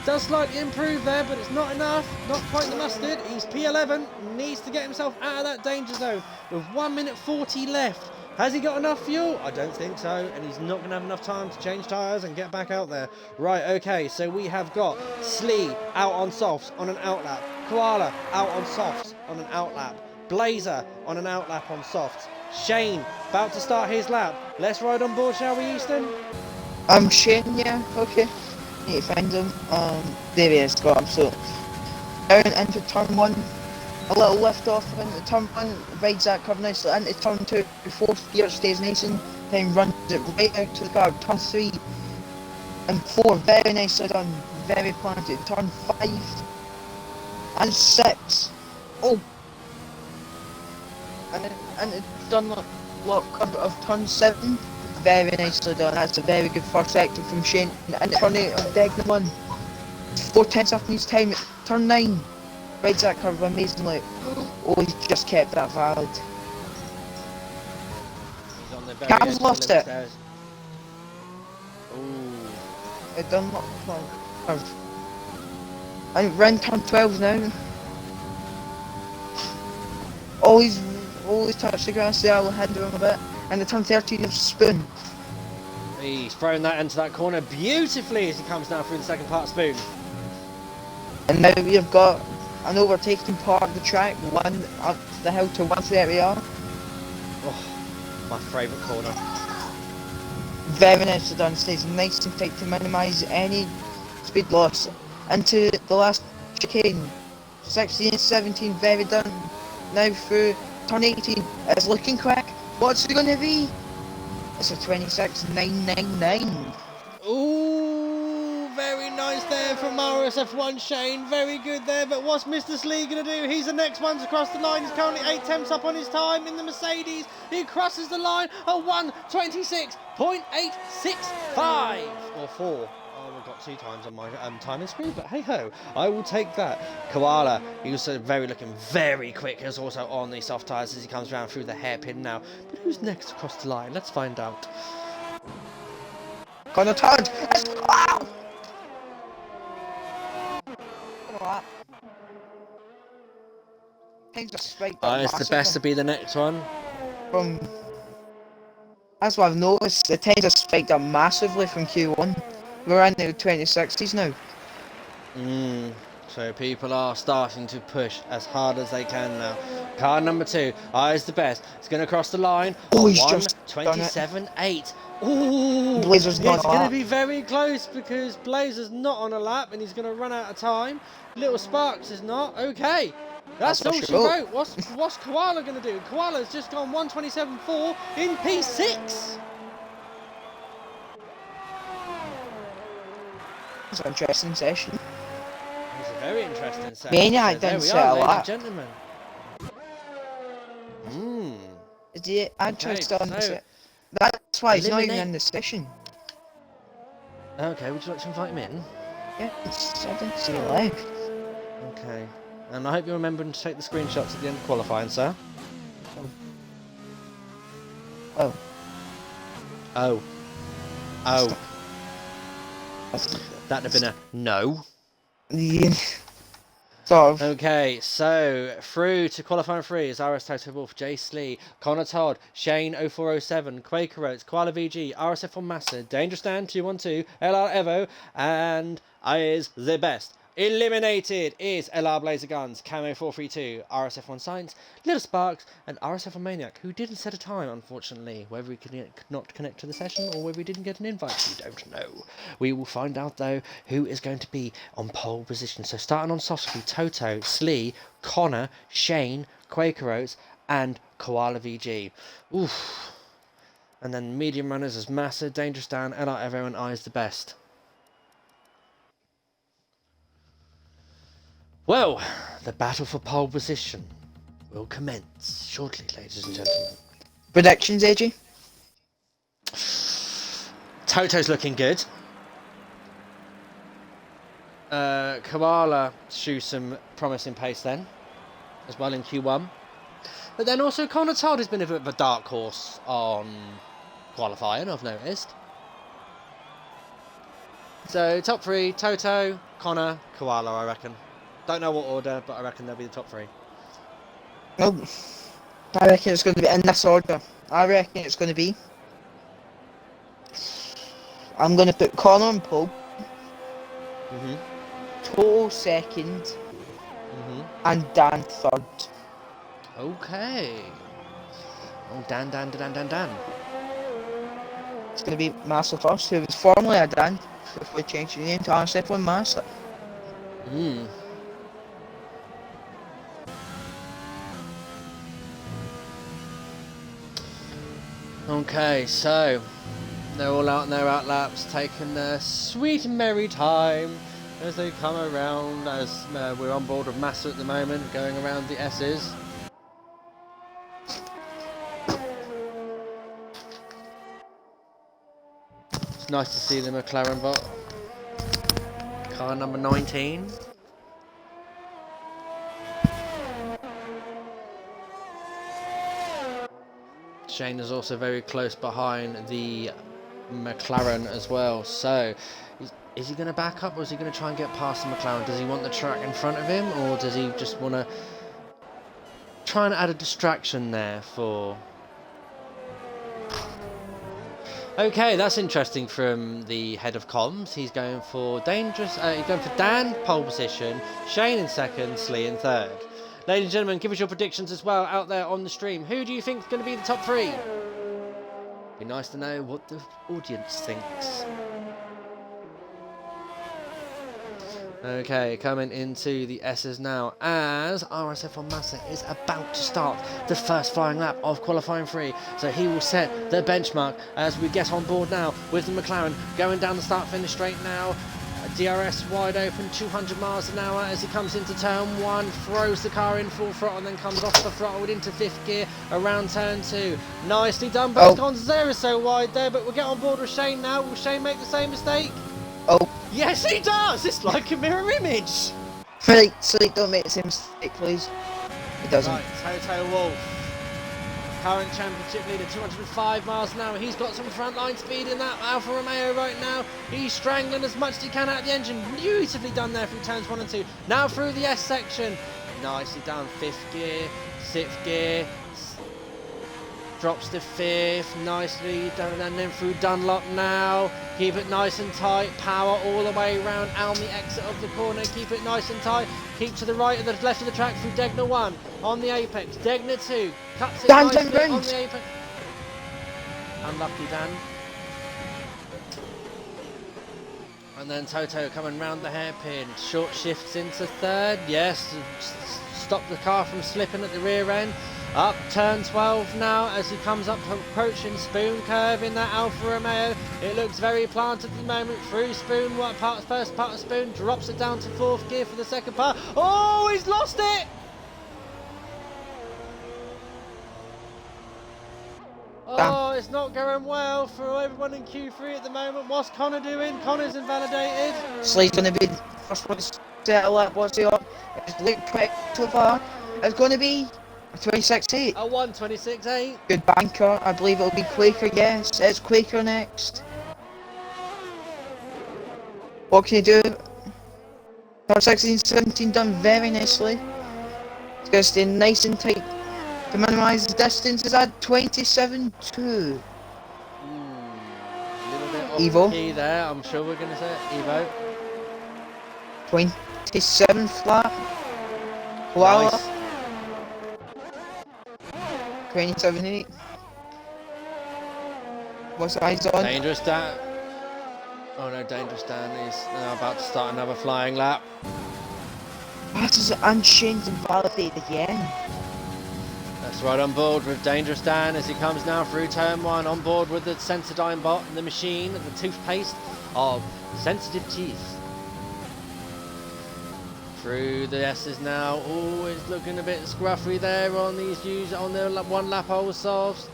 Does slightly improve there, but it's not enough. Not quite the mustard. He's P11. Needs to get himself out of that danger zone with 1 minute 40 left. Has he got enough fuel? I don't think so, and he's not going to have enough time to change tyres and get back out there. Right, okay, so we have got Slee out on softs on an outlap. Koala out on softs on an outlap. Blazer on an outlap on softs. Shane about to start his lap. Let's ride on board, shall we, Easton? Shane, yeah, okay. Need to find him. There he is, got him. So, down into turn 1. A little lift off into turn 1, rides that curve nicely into turn 2, fourth gear stays nice and then runs it right out to the guard. Turn 3 and 4, very nicely done, very planted. Turn 5 and 6. Oh! And it's done lock curve of turn 7, very nicely done. That's a very good first sector from Shane. And turn 8 of Degner 1, 4 tenths after his time. Turn 9. Rides that curve amazingly. Oh, he's just kept that valid. Cam's lost it. Ooh. It done not curve. And round turn 12 now. Always touch the grass there, I'll hinder him a bit. And the turn 13 of Spoon. He's thrown that into that corner beautifully as he comes now through the second part of Spoon. And now we've got an overtaking part of the track, one up the hill to 130R. Oh, my favourite corner. Very nicely done, stays nice and tight to minimise any speed loss. Into the last chicane, 16 and 17, very done. Now through turn 18, it's looking quick. What's it going to be? It's a 26.999. Ooh, very nice there from RSF1 Shane, very good there, but what's Mr. Slee going to do? He's the next one to cross the line. He's currently 8 tenths up on his time in the Mercedes. He crosses the line at 1:26.865 or 4. Oh, we've got 2 times on my timing screen, but hey ho, I will take that. Koala, he was looking very quick. He's also on the soft tyres as he comes around through the hairpin now. But who's next to cross the line? Let's find out. Gonna turn! Wow! It's the best to be the next one. That's what I've noticed. The tires have spiked up massively from Q1. We're in the 2060s now. So people are starting to push as hard as they can now. Car number 2, is the best. It's going to cross the line. Oh, he's just done it. 1:27.8. Ooh, Blazer's not it's on a going to lap. be very close because Blazer's not on a lap and he's going to run out of time. Little Sparks is not. Okay, that's all she wrote. What's Koala going to do? Koala's just gone 1:27.4 in P6. It's an interesting session. It's a very interesting session. Maniac So there didn't we set are, a ladies lap. and gentlemen. Is he actually Okay, still in the so session? That's why he's not even eliminate- in the session. Okay, would you like to invite him in? Yeah, I didn't see it live. Okay. And I hope you're remembering to take the screenshots at the end of qualifying, sir. Oh. Oh. Oh. That's- That'd have been a no. Yeah. Sort of. Okay, so through to qualifying 3 is RS Toto Wolf, Jay Slee, Connor Todd, Shane 0407, Quaker Oats, Koala VG, RSF1 Massa, Dangerous Dan 212, LR Evo, and is the best. Eliminated is LR Blazer Guns, Camo 432, RSF1 Science, Little Sparks, and RSF1 Maniac, who didn't set a time, unfortunately. Whether he could not connect to the session or whether he didn't get an invite, we don't know. We will find out, though, who is going to be on pole position. So starting on soft speed, Toto, Slee, Connor, Shane, Quaker Oats, and Koala VG. Oof. And then medium runners as Massa, Dangerous Dan, LR Evo, and I is the best. Well, the battle for pole position will commence shortly, ladies and gentlemen. Predictions, AJ? Toto's looking good. Koala shows some promising pace then, as well in Q1. But then also Connor Todd has been a bit of a dark horse on qualifying, I've noticed. So top 3, Toto, Connor, Koala, I reckon. Don't know what order, but I reckon they'll be the top 3. Well, I reckon it's going to be in this order. I reckon it's going to be... I'm going to put Connor on pole. Toto second. And Dan third. Okay. Oh, Dan. It's going to be Massa first, who was formerly a Dan, before we changed the name to RSF1 Massa. Okay, so they're all out on their out laps, taking their sweet and merry time as they come around. As we're on board with Massa at the moment, going around the S's. It's nice to see the McLaren bot. Car number 19. Shane is also very close behind the McLaren as well. So, is he going to back up or is he going to try and get past the McLaren? Does he want the track in front of him or does he just want to try and add a distraction there for... Okay, that's interesting from the head of comms. He's going for he's going for Dan, pole position, Shane in second, Slee in third. Ladies and gentlemen, give us your predictions as well out there on the stream. Who do you think is going to be the top 3? Be nice to know what the audience thinks. Okay, coming into the S's now as RSF1 Massa is about to start the first flying lap of qualifying 3. So he will set the benchmark as we get on board now with the McLaren going down the start finish straight now. DRS wide open, 200 miles an hour as he comes into turn 1, throws the car in full throttle and then comes off the throttle into 5th gear around turn 2. Nicely done, but it's gone 0 so wide there, but we'll get on board with Shane now. Will Shane make the same mistake? Oh. Yes, he does! It's like a mirror image! Right, Slee, don't make the same mistake, please. He doesn't. Right, Toto Wolf. Current championship leader, 205 miles an hour. He's got some frontline speed in that Alfa Romeo right now. He's strangling as much as he can out of the engine. Beautifully done there through turns 1 and 2. Now through the S section. Nicely done. 5th gear, 6th gear, drops to 5th, nicely done, and then through Dunlop now. Keep it nice and tight, power all the way around on the exit of the corner, keep it nice and tight, keep to the right of the left of the track through Degner 1 on the apex, Degner 2, cuts it Dan's nicely round. on the apex. Unlucky Dan. And then Toto coming round the hairpin, short shifts into 3rd, yes, stop the car from slipping at the rear end. Up turn 12 now as he comes up approaching Spoon curve in that Alfa Romeo. It looks very planted at the moment through Spoon. First part of Spoon drops it down to 4th gear for the second part. Oh, he's lost it! Oh, it's not going well for everyone in Q3 at the moment. What's Connor doing? Connor's invalidated. Slay's going to be the first one to settle up. What's he on? It's Luke quick so far. It's going to be a 26.8. A 1:26.8. Good banker. I believe it'll be Quaker, yes. It's Quaker next. What can you do? Car 16-17 done very nicely. It's going to stay nice and tight to minimise the distance. Is at 27.2. A little bit off Evo. the key there, I'm sure we're going to say it. Evo. 27 flat. Koala. Nice. 27.8. What's the eyes on? Dangerous Dan. Oh no, Dangerous Dan is now about to start another flying lap. That is unchanged and validated again. That's right, on board with Dangerous Dan as he comes now through turn 1, on board with the Sensodyne bot and the machine, the toothpaste of sensitive teeth. Through the S's now. Oh, it's looking a bit scruffy there on these on the 1 lap old softs.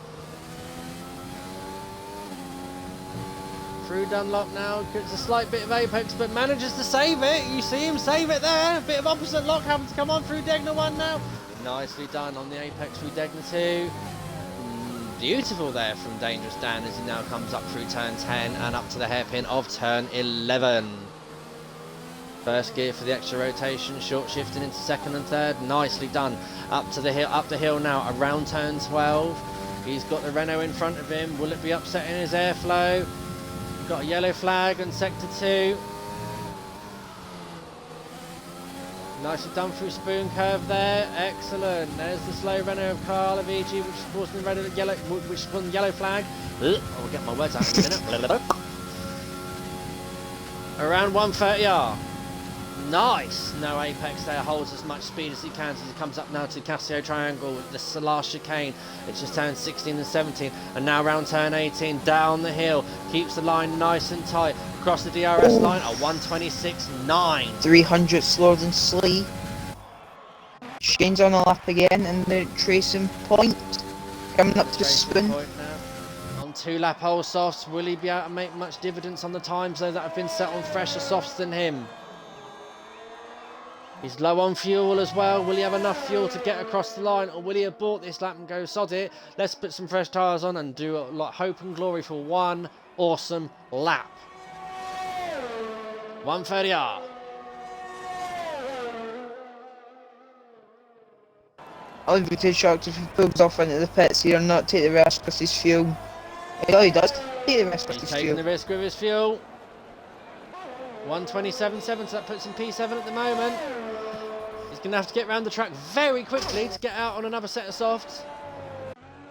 Through Dunlop now, gets a slight bit of apex but manages to save it. You see him save it there. A bit of opposite lock happens to come on through Degner 1 now. Nicely done on the apex through Degner 2. Beautiful there from Dangerous Dan as he now comes up through turn 10 and up to the hairpin of turn 11. First gear for the extra rotation, short shifting into 2nd and 3rd. Nicely done. Up the hill now around turn 12. He's got the Renault in front of him. Will it be upsetting his airflow? Got a yellow flag on sector 2. Nicely done through Spoon curve there. Excellent. There's the slow Renault of Carl Avicii, which is causing the yellow flag. I'll get my words out in a minute. Around 130R. Nice. No apex there. Holds as much speed as he can as he comes up now to Casio Triangle with the last chicane. It's just turn 16 and 17. And now round turn 18. Down the hill. Keeps the line nice and tight. Across the DRS line at 1:26.9. 300 slower than Slee. Shane's on the lap again and the tracing point. Coming up to Spoon. On 2 lap hole softs. Will he be able to make much dividends on the times though that have been set on fresher softs than him? He's low on fuel as well. Will he have enough fuel to get across the line, or will he abort this lap and go sod it? Let's put some fresh tyres on and do like hope and glory for one awesome lap. 130R. I'll be too shocked if he pulls off into the pits here and not take the risk with his fuel. Oh, he does. Take the risk with He's his taking fuel. the risk with his fuel. 1:27.7, so that puts him P7 at the moment. He's going to have to get around the track very quickly to get out on another set of softs.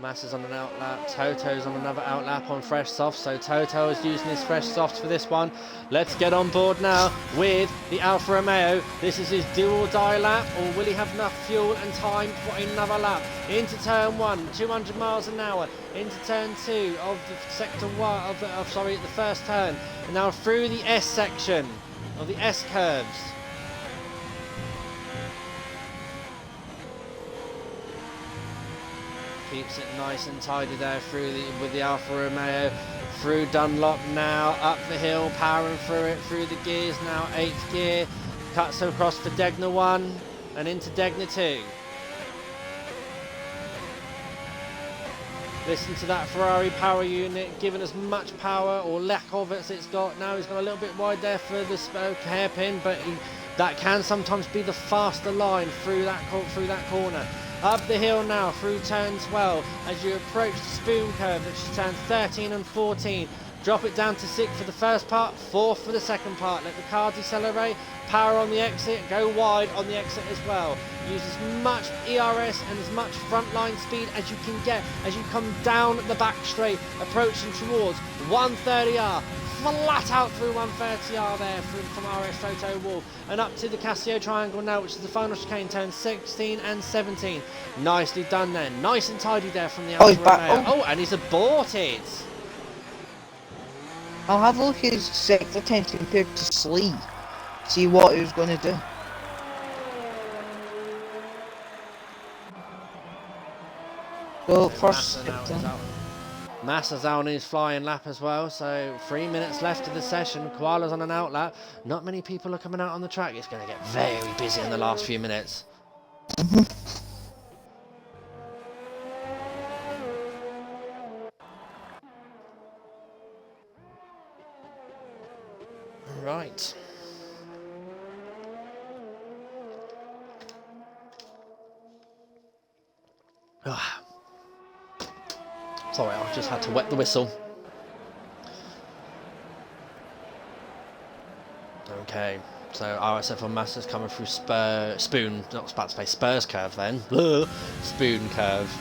Massa's on an outlap, Toto's on another outlap on fresh softs, so Toto is using his fresh softs for this one. Let's get on board now with the Alfa Romeo. This is his do or die lap, or will he have enough fuel and time for another lap? Into turn 1, 200 miles an hour, into turn 2 of the sector 1, the first turn, and now through the S section, of the S curves. Keeps it nice and tidy there with the Alfa Romeo. Through Dunlop now, up the hill, powering through it, through the gears now, 8th gear. Cuts across for Degner 1 and into Degner 2. Listen to that Ferrari power unit, giving as much power or lack of it as it's got. Now he's gone a little bit wide there for the hairpin, but that can sometimes be the faster line through that corner. Up the hill now through turn 12 as you approach the spoon curve, which is turns 13 and 14. Drop it down to 6 for the first part, 4 for the second part. Let the car decelerate, power on the exit, go wide on the exit as well. Use as much ERS and as much frontline speed as you can get as you come down the back straight, approaching towards 130R. Flat out through 130R there from RS Toto Wall and up to the Casio Triangle now, which is the final chicane, turns 16 and 17. Nicely done there, nice and tidy there from the Alfa Romeo. Oh, and he's aborted. I'll have a look at his sector 10 compared to Slee. See what he was going to do. So first sector. Massa's on his flying lap as well, so 3 minutes left of the session. Koala's on an out lap. Not many people are coming out on the track. It's going to get very busy in the last few minutes. Right. Sorry, I just had to wet the whistle. Okay, so RSF1 Massa's coming through Spoon, not about to say Spurs curve then. Spoon curve.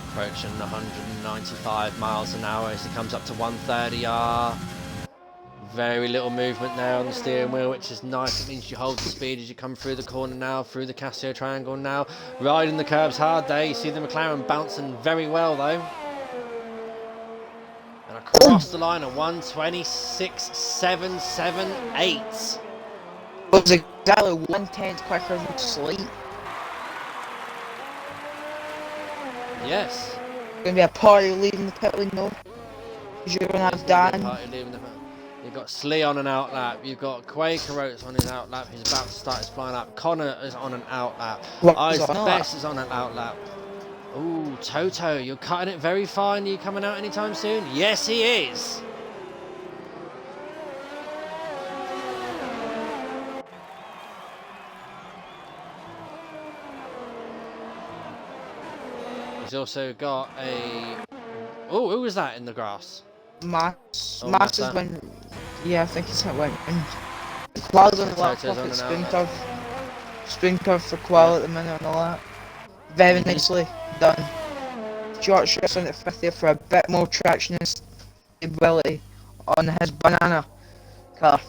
Approaching 195 miles an hour as he comes up to 130R. Very little movement there on the steering wheel, which is nice. It means you hold the speed as you come through the corner now, through the Casio Triangle now. Riding the curbs hard there. You see the McLaren bouncing very well though. And across the line at 126.778. Was exactly 1/10 quicker than Sleep. Yes. Gonna be a party leaving the pit lane though. Because you're gonna have Dan. You've got Slee on an out lap. You've got Quaker Oats on his out lap. He's about to start his flying lap. Connor is on an out lap. Best is on an out lap. Ooh, Toto, you're cutting it very fine. Are you coming out anytime soon? Yes, he is. He's also got a... Oh, who was that in the grass? Masters went... Yeah, I think it's went in. Qual's on the lap off at Spoon curve for Qual at the minute on the lap. Very nicely done. George shifts on at 50 for a bit more traction and stability on his banana car.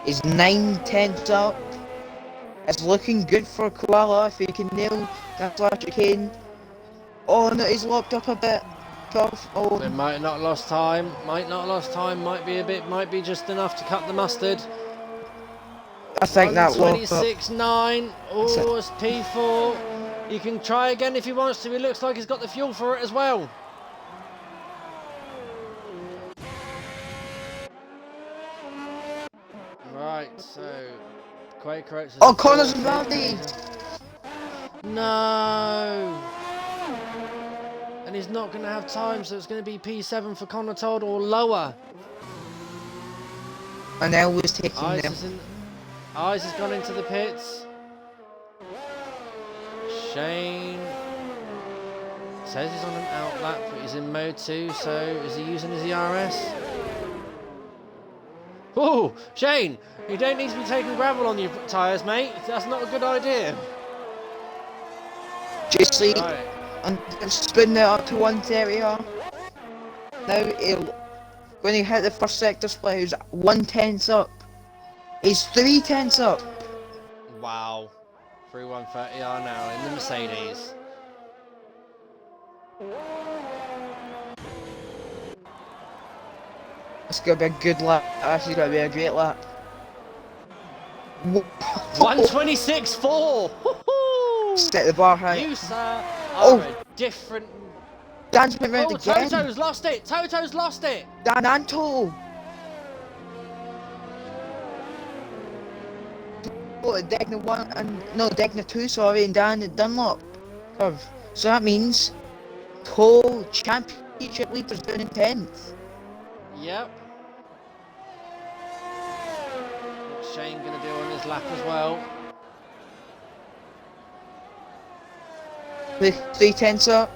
He's 9/10 up. It's looking good for Koala if he can nail that last chicane. Oh no, he's locked up a bit. Oh. It might not lost time. Might be just enough to cut the mustard. I think that will. 26.9. Oh, it's P4. You can try again if he wants to. It looks like he's got the fuel for it as well. Right, so Quaker Oats. Oh, Connor's invalid. No. And he's not going to have time, so it's going to be P7 for Connor Todd or lower. And now was taking them. Eyes has gone into the pits. Shane says he's on an out lap, but he's in mode 2, so is he using his ERS? Oh, Shane, you don't need to be taking gravel on your tyres, mate. That's not a good idea. JC. Right. And spinning it up to 130R. Now when he hit the first sector split, he's 1/10 up. He's 3/10 up. Wow. Through 130R now in the Mercedes. It's gonna be a good lap. Actually, gonna be a great lap. 126.4. Set the bar high. You, sir, are a different... Dan's been round again. Toto's lost it! Toto's lost it! Dan and Toto. Degna 1 and... No, Degna 2, sorry, and Dan at Dunlop curve. So that means... Toto championship leaders down in 10th. Yep. What's Shane going to do on his lap as well? With 3/10 up.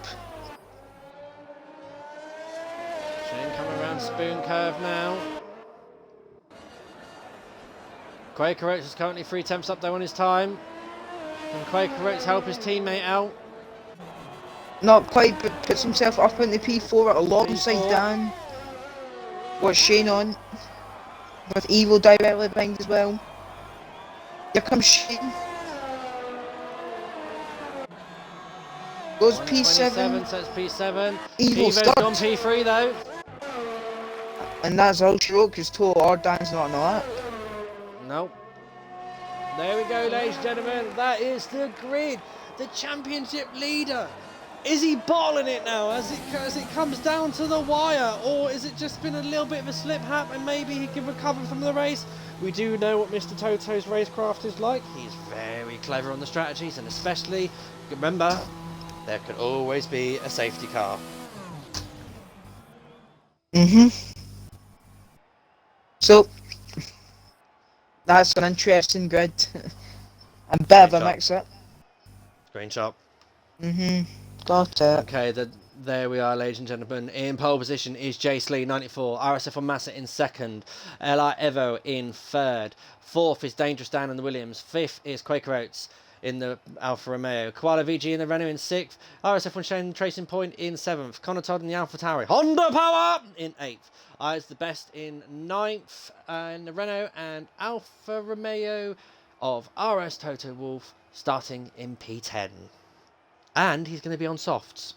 Shane coming around spoon curve now. Quaker Oats is currently 3/10 up there on his time. And Quaker Oats help his teammate out. Not quite, but puts himself up into P4 alongside P4. Dan. What's Shane on? With Evil directly behind as well. Here comes Shane. Goes P7. So it's P7. Evil Evo's stuck. gone P3 though. And that's all she wrote because total or Dan's not on the lap. Nope. There we go, ladies and gentlemen. That is the grid. The championship leader. Is he bottling it now as it comes down to the wire? Or is it just been a little bit of a slip hap and maybe he can recover from the race? We do know what Mr. Toto's racecraft is like. He's very clever on the strategies, and especially, remember, there could always be a safety car. So, that's an interesting grid. And bit of a mix-up. Screenshot. Got it. Okay, there we are, ladies and gentlemen. In pole position is Jace Lee, 94. RSF1 Massa in second. LR Evo in third. Fourth is Dangerous Dan and the Williams. Fifth is Quaker Oats in the Alfa Romeo. Koala VG in the Renault in sixth. RSF1 Shane Tracing Point in seventh. Connor Todd in the Alfa Tauri. Honda Power in eighth. Is the best in ninth in the Renault and Alfa Romeo of RS Toto Wolff starting in P10. And he's going to be on softs.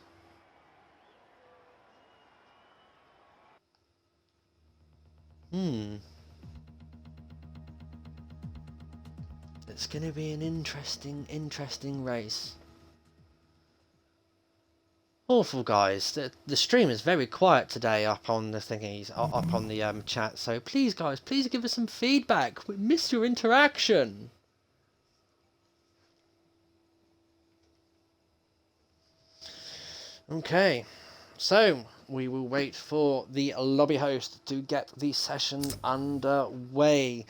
It's going to be an interesting race. Awful, guys. The stream is very quiet today up on the thingies, up on the chat. So please, guys, please give us some feedback. We miss your interaction. Okay, so we will wait for the lobby host to get the session underway.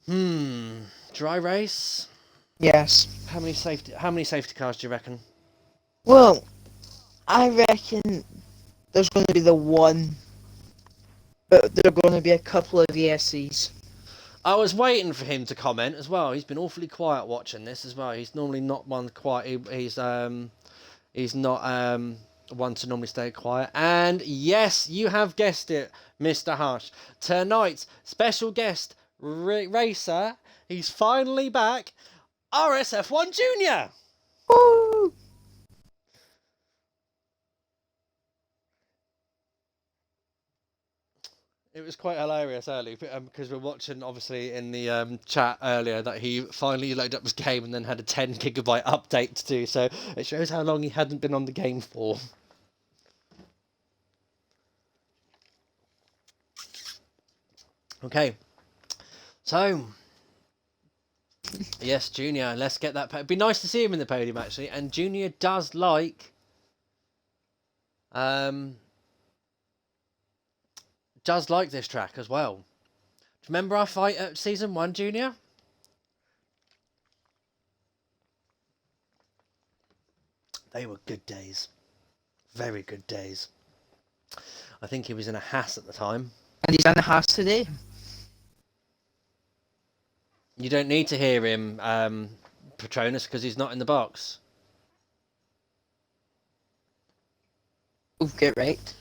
Dry race? Yes. How many safety cars do you reckon? Well, I reckon there's going to be the one, but there are going to be a couple of ESCs. I was waiting for him to comment as well. He's been awfully quiet watching this as well. He's normally not one quiet. He's not one to normally stay quiet. And yes, you have guessed it, Mr. Hush. Tonight's special guest racer, he's finally back, RSF1 Junior. Woo! It was quite hilarious earlier because we're watching, obviously, in the chat earlier that he finally loaded up his game and then had a 10 gigabyte update to do. So it shows how long he hadn't been on the game for. Okay. So, yes, Junior, let's get that. It'd be nice to see him in the podium, actually. And Junior does like... does like this track as well. Do you remember our fight at Season 1, Junior? They were good days. Very good days. I think he was in a Haas at the time. And he's in a Haas today. You don't need to hear him, Patronus, because he's not in the box. Oh, get right.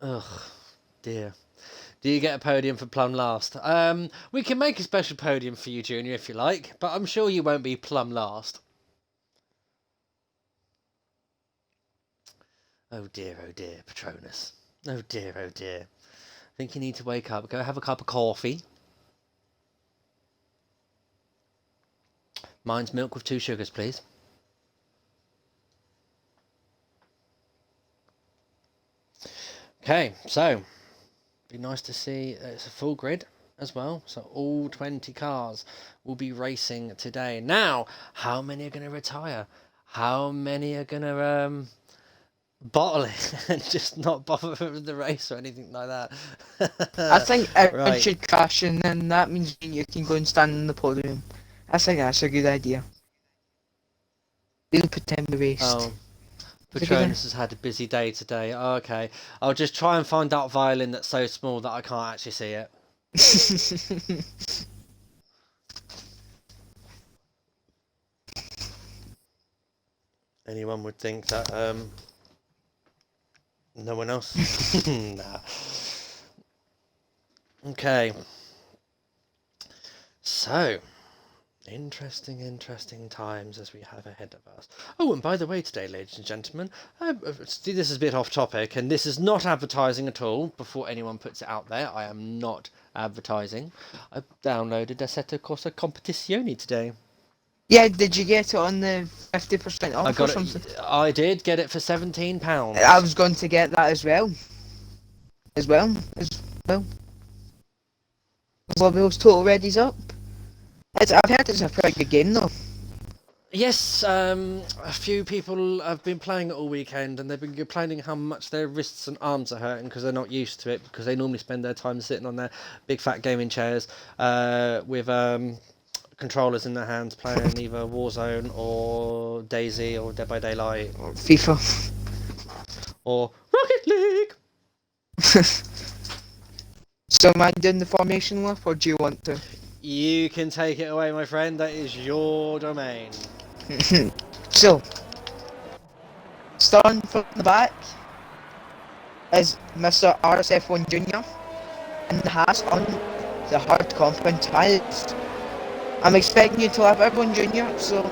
Ugh. Dear. Do you get a podium for plumb last? We can make a special podium for you, Junior, if you like, but I'm sure you won't be plumb last. Oh dear, Patronus. Oh dear. I think you need to wake up. Go have a cup of coffee. Mine's milk with 2 sugars, please. Okay, so... be nice to see it's a full grid as well, so all 20 cars will be racing today. Now, how many are going to retire? How many are going to bottle it and just not bother with the race or anything like that? I think everyone Right. should crash, and then that means you can go and stand on the podium. I think that's a good idea. We'll pretend we raced. Oh, Patronus has had a busy day today. Oh, okay, I'll just try and find out violin that's so small that I can't actually see it. Anyone would think that no one else. Nah. Okay. So, interesting times as we have ahead of us. Oh, and by the way today, ladies and gentlemen, this is a bit off topic, and this is not advertising at all, before anyone puts it out there. I am not advertising. I downloaded Assetto Corsa Competizione today. Yeah, did you get it on the 50% off I got or something? I did get it for £17. I was going to get that as well. As well. Those total readies up. I've heard it's a pretty good game though. Yes, a few people have been playing it all weekend, and they've been complaining how much their wrists and arms are hurting because they're not used to it, because they normally spend their time sitting on their big fat gaming chairs with controllers in their hands, playing either Warzone or DayZ or Dead by Daylight Or FIFA. or Rocket League. So am I doing the formation lap, or do you want to? You can take it away, my friend. That is your domain. So, starting from the back is Mr. RSF1 Jr. and the Haas on the hard compound tyres. I'm expecting you to have everyone Jr., so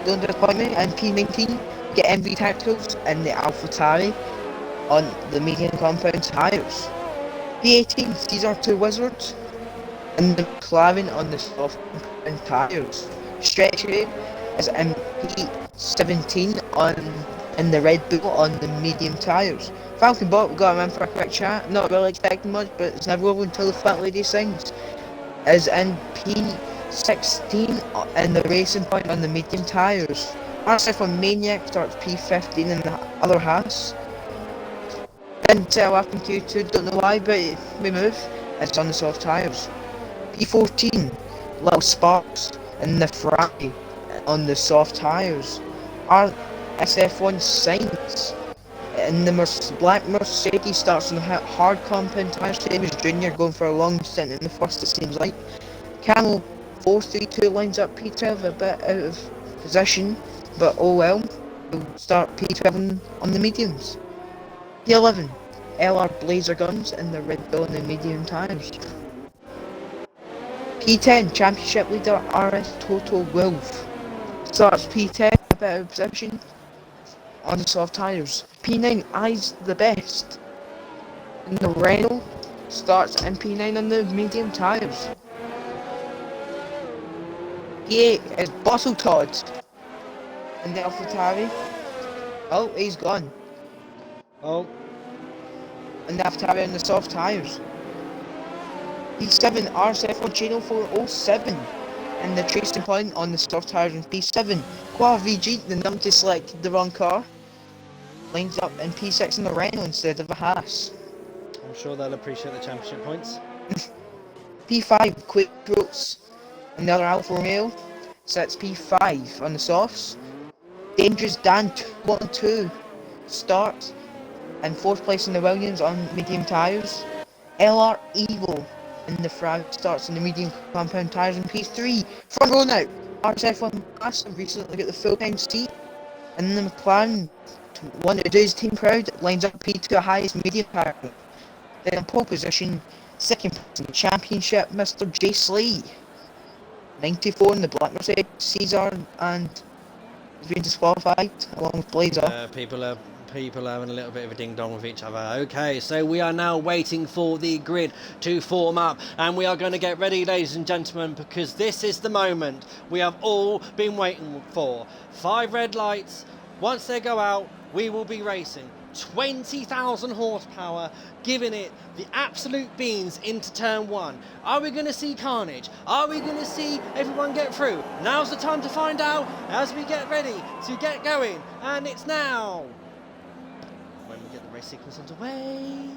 don't disappoint me. And P19 get MV tacticals and the AlphaTauri on the medium compound tyres. P18 CR2 Wizards and the McLaren on the soft compound tyres. Stretch Ray is MP17 in the Red Bull on the medium tyres. Falcon Bot, we got him in for a quick chat. Not really expecting much, but it's never over until the fat lady sings. Is in P16 in the Racing Point on the medium tyres. RSF1 Maniac starts P15 in the other Haas. Didn't tell up in Q2, don't know why, but we move. It's on the soft tyres. P14, Little Sparks in the Ferrari on the soft tyres. RSF1 Saints in the Black Mercedes starts on the hard compound tyres, same as Junior, going for a long stint in the first, it seems like. Camel 432 lines up P12, a bit out of position, but oh well. We'll start P12 on the mediums. P11, LR Blazer Guns in the Red Bull and the medium tyres. P10, Championship Leader RS Total Wolf. Starts P10, a bit out of position on the soft tyres. P9, Eyes the Best in the Renault. Starts in P9 on the medium tyres. P8 is Bottle Todd in the AlphaTauri. Oh, he's gone. Oh. And the AlphaTauri on the soft tyres. P7 RSF1 Channel 407 and the Tracing Point on the soft tyres in P7. Qua VG, the numpty selected the wrong car. Lines up in P6 in the Renault instead of a Haas. I'm sure they'll appreciate the championship points. P5 Quick Routes and the other Alfa Romeo sets P5 on the softs. Dangerous Dan 212 starts in 4th place in the Williams on medium tyres. LR Evil in the Ferrari starts on the medium compound tyres in P3. Front row now, RSF1 Class recently got the full time seat. And the McLaren, one to do his team proud, lines up P2 highest medium tyre. Then in pole position, 2nd place in the championship, Mr. J. Slee. 94 in the Black Mercedes, Caesar, and has been disqualified along with Blazer. People are having a little bit of a ding dong with each other. Okay, so we are now waiting for the grid to form up, and we are going to get ready, ladies and gentlemen, because this is the moment we have all been waiting for. 5 red lights. Once they go out, we will be racing. 20,000 horsepower, giving it the absolute beans into turn 1. Are we going to see carnage? Are we going to see everyone get through? Now's the time to find out as we get ready to get going. And it's now when we get the race sequence underway.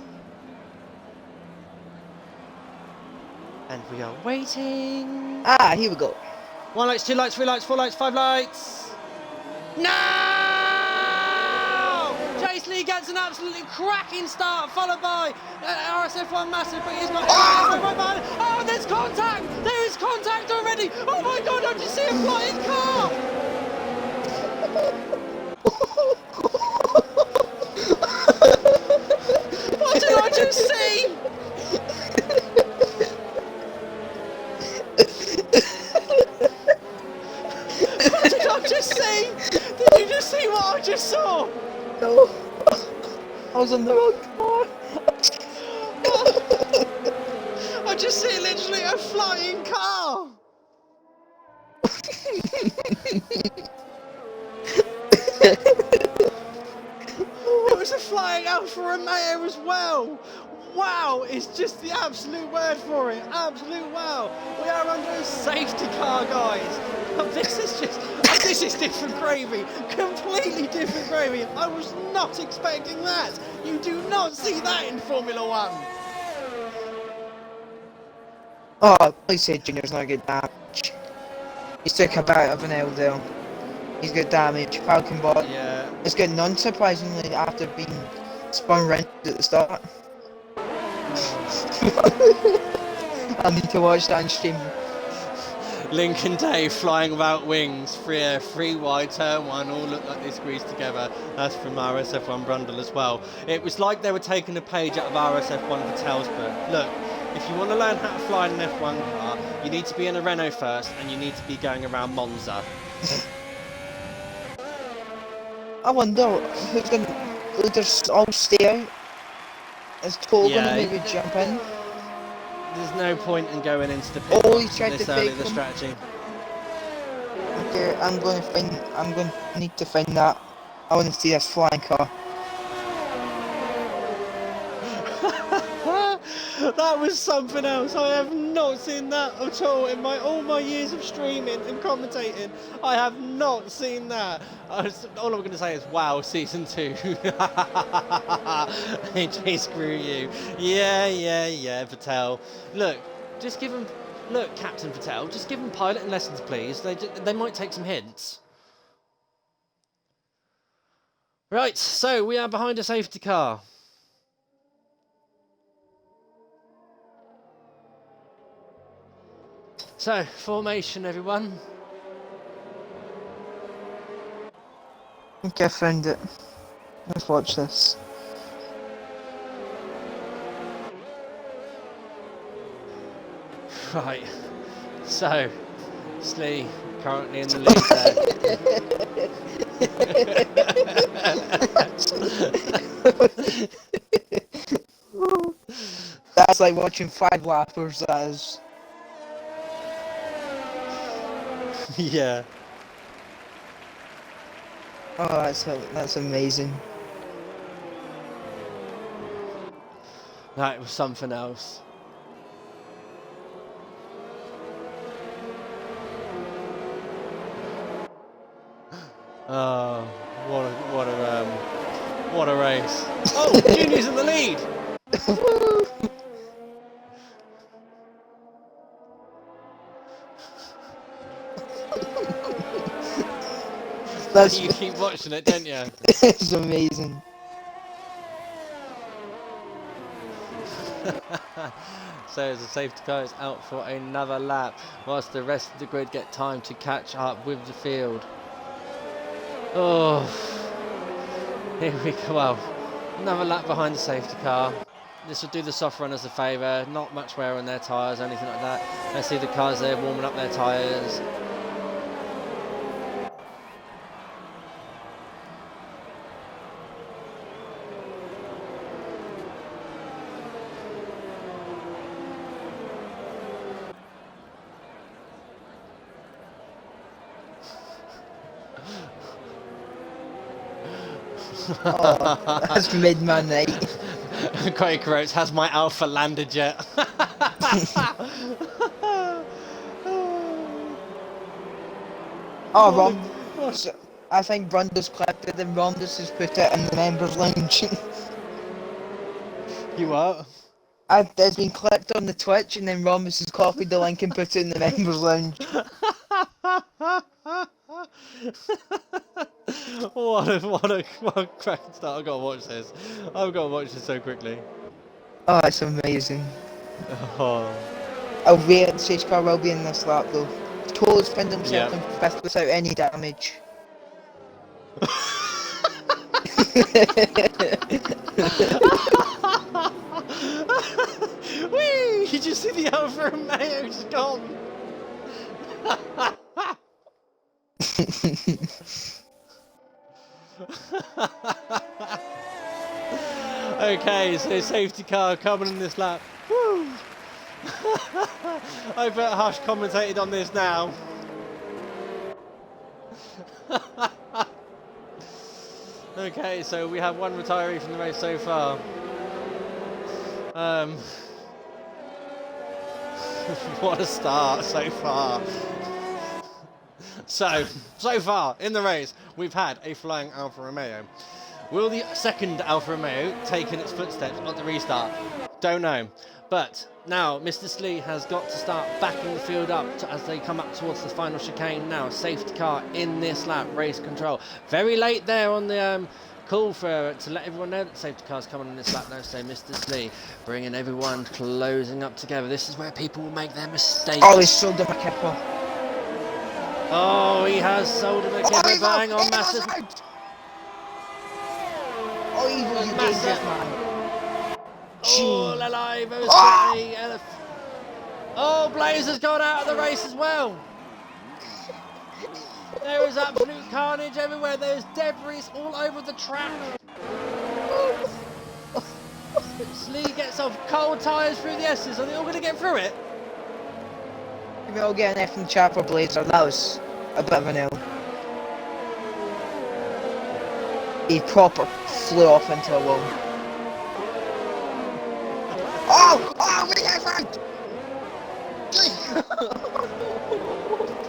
And we are waiting. Ah, here we go. 1 lights, 2 lights, 3 lights, 4 lights, 5 lights. No! Chase Lee gets an absolutely cracking start, followed by RSF1 Massive, but he's got... Oh, there's contact! There is contact already! Oh my god, don't you see a flying car? What did I just see? What did I just see? Did you just see what I just saw? No. I was on the wrong car. I just see literally a flying car. It was a flying Alfa Romeo as well. Wow, it's just the absolute word for it. Absolute wow. We are under a safety car, guys. This is different gravy. Completely different gravy. I was not expecting that. You do not see that in Formula One. Oh, please say Junior's not good damage. He's took a bit of an L there. He's got damage. Falcon bot. Yeah. It's good unsurprisingly after being spun round at the start. I need to watch that on stream. Lincoln Day flying without wings, free wide, turn one, all look like they squeezed together. That's from RSF1 Brundle as well. It was like they were taking a page out of RSF1 Patel's book. Look, if you want to learn how to fly in an F1 car, you need to be in a Renault first, and you need to be going around Monza. I wonder who's gonna... Will they all stay out? Is Cole gonna maybe jump in? There's no point in going into the pit Oh, he tried this to early fake in the them. strategy. Okay, I'm going to need to find that. I want to see this flying car. That was something else. I have not seen that at all in all my years of streaming and commentating. I have not seen that. All I'm going to say is, wow, season 2. Hey, screw you. Yeah, Patel. Look, just give him... Look, Captain Patel, just give him piloting lessons, please. They might take some hints. Right, so we are behind a safety car. So, formation, everyone. Okay, I found it. Let's watch this. Right. So, Slee currently in the lead there. That's like watching 5 lappers, that is. Yeah. Oh, that's amazing. That was something else. Oh, what a race! Oh, Junior's in the lead. You keep watching it, don't you? It's amazing. So the safety car is out for another lap, whilst the rest of the grid get time to catch up with the field. Oh, here we go. Well, another lap behind the safety car. This will do the soft runners a favour. Not much wear on their tyres or anything like that. Let's see the cars there warming up their tyres. Oh, that's made my night. Craig Roach, has my Alpha landed yet? Oh, Ron. I think Brundle's clipped it and Rondas has put it in the members' lounge. You what? It's been clipped on the Twitch and then Rhombus has copied the link and put it in the members' lounge. what a cracking start. I've got to watch this. I've got to watch this so quickly. Oh, it's amazing. Oh. I'll rate the safety car will be in this lap though. Toes found himself Yeah. in fifth without any damage. Whee! Did you see the Alfa Romeo just gone? Okay, so safety car coming in this lap. Woo! I bet Hush commentated on this now. Okay, so we have one retiree from the race so far. What a start so far. So far in the race, we've had a flying Alfa Romeo. Will the second Alfa Romeo take in its footsteps at the restart? Don't know. But now Mr. Slee has got to start backing the field up as they come up towards the final chicane now. Safety car in this lap, race control. Very late there on the call for to let everyone know that the safety car's coming in this lap now. So Mr. Slee bringing everyone closing up together. This is where people will make their mistakes. Oh, he's sold him a kipper. Oh, he has sold him a kipper. Bang on Massa. Oh, he was a dangerous man. Oh, Lalai, oh, Blaze has gone out of the race as well. There is absolute carnage everywhere. There's debris all over the track. Slee gets off cold tyres through the S's. Are they all going to get through it? Maybe I'll get an F in the chat for Blazer. That was a bit of an L. He proper flew off into a wall. Oh, we got right.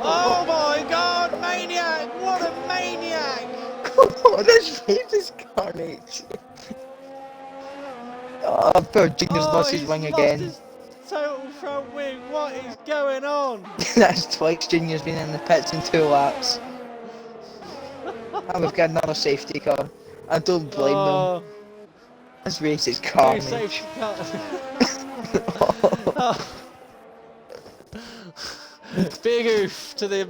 Oh my God, maniac! What a maniac! Oh, this race is carnage. Oh, poor Junior's lost his wing again. His total front wing. What is going on? That's twice Junior's been in the pits in 2 laps. And we've got another safety car. I don't blame them. This race is carnage. Safety car. Big oof to the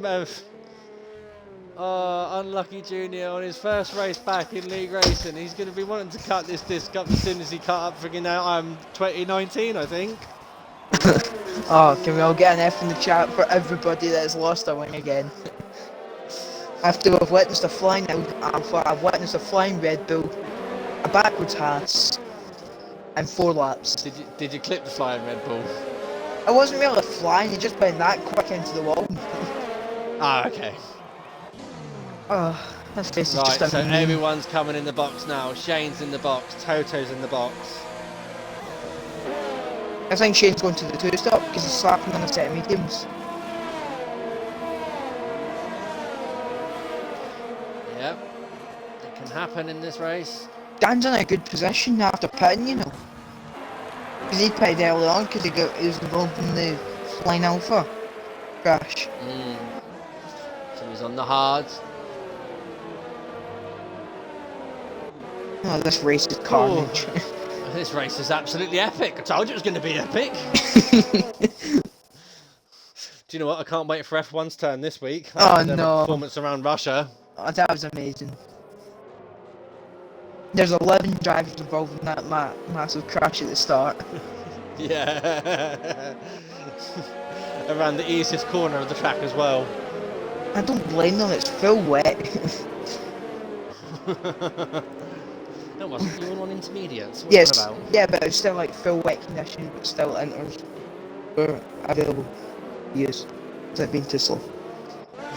unlucky Junior on his first race back in league racing. He's going to be wanting to cut this disc up as soon as he cut up friggin' out 2019, I think. Oh, can we all get an F in the chat for everybody that's lost a wing again? After I've witnessed a flying Alpha, I've witnessed a flying Red Bull, a backwards Haas, and 4 laps. Did you clip the flying Red Bull? I wasn't really flying, it just went that quick into the wall. Ah, okay. Oh, this face is Right, just a so meme. everyone's coming in the box now. Shane's in the box, Toto's in the box. I think Shane's going to the 2-stop because he's slapping on a set of mediums. Yep, it can happen in this race. Dan's in a good position after pitting, you know. Because he pitted early on because he was involved in the flying Alpha crash. So he's on the hards. Oh, this race is carnage. This race is absolutely epic. I told you it was going to be epic. Do you know what? I can't wait for F1's turn this week. Oh Their no. Performance around Russia. Oh, that was amazing. There's 11 drivers involved in that massive crash at the start. Yeah. Around the easiest corner of the track as well. I don't blame them, it's full wet. That wasn't you on intermediates. What's Yes, that about? yeah, but it's still like full wet conditions, but still inters were available to use. Has it been too slow?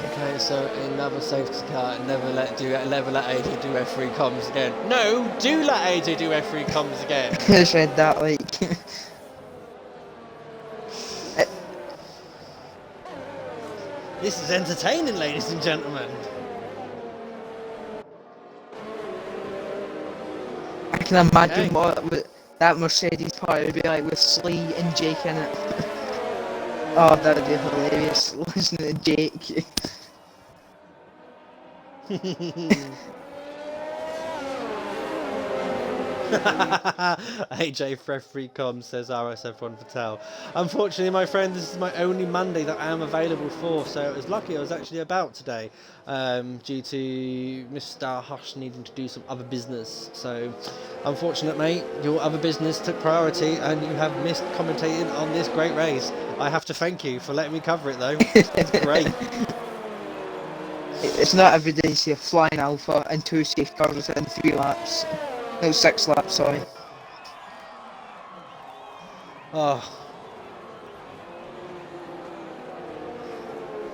Okay, so another safety car. Never let AJ do F3 comms again. No, do let AJ do F3 comms again. I just read that like. This is entertaining, ladies and gentlemen. I can imagine what that Mercedes party would be like with Slee and Jake in it. Oh, that would be hilarious, listening to Jake. AJ Frefree.com says RSF1 Patel. Unfortunately, my friend, this is my only Monday that I am available for, so it was lucky I was actually about today, due to Mr. Hush needing to do some other business. So, unfortunate, mate, your other business took priority and you have missed commentating on this great race. I have to thank you for letting me cover it, though. It's great. It's not every day you see a flying Alpha and 2 safety cars within 3 laps. No, 6 laps, sorry. Oh.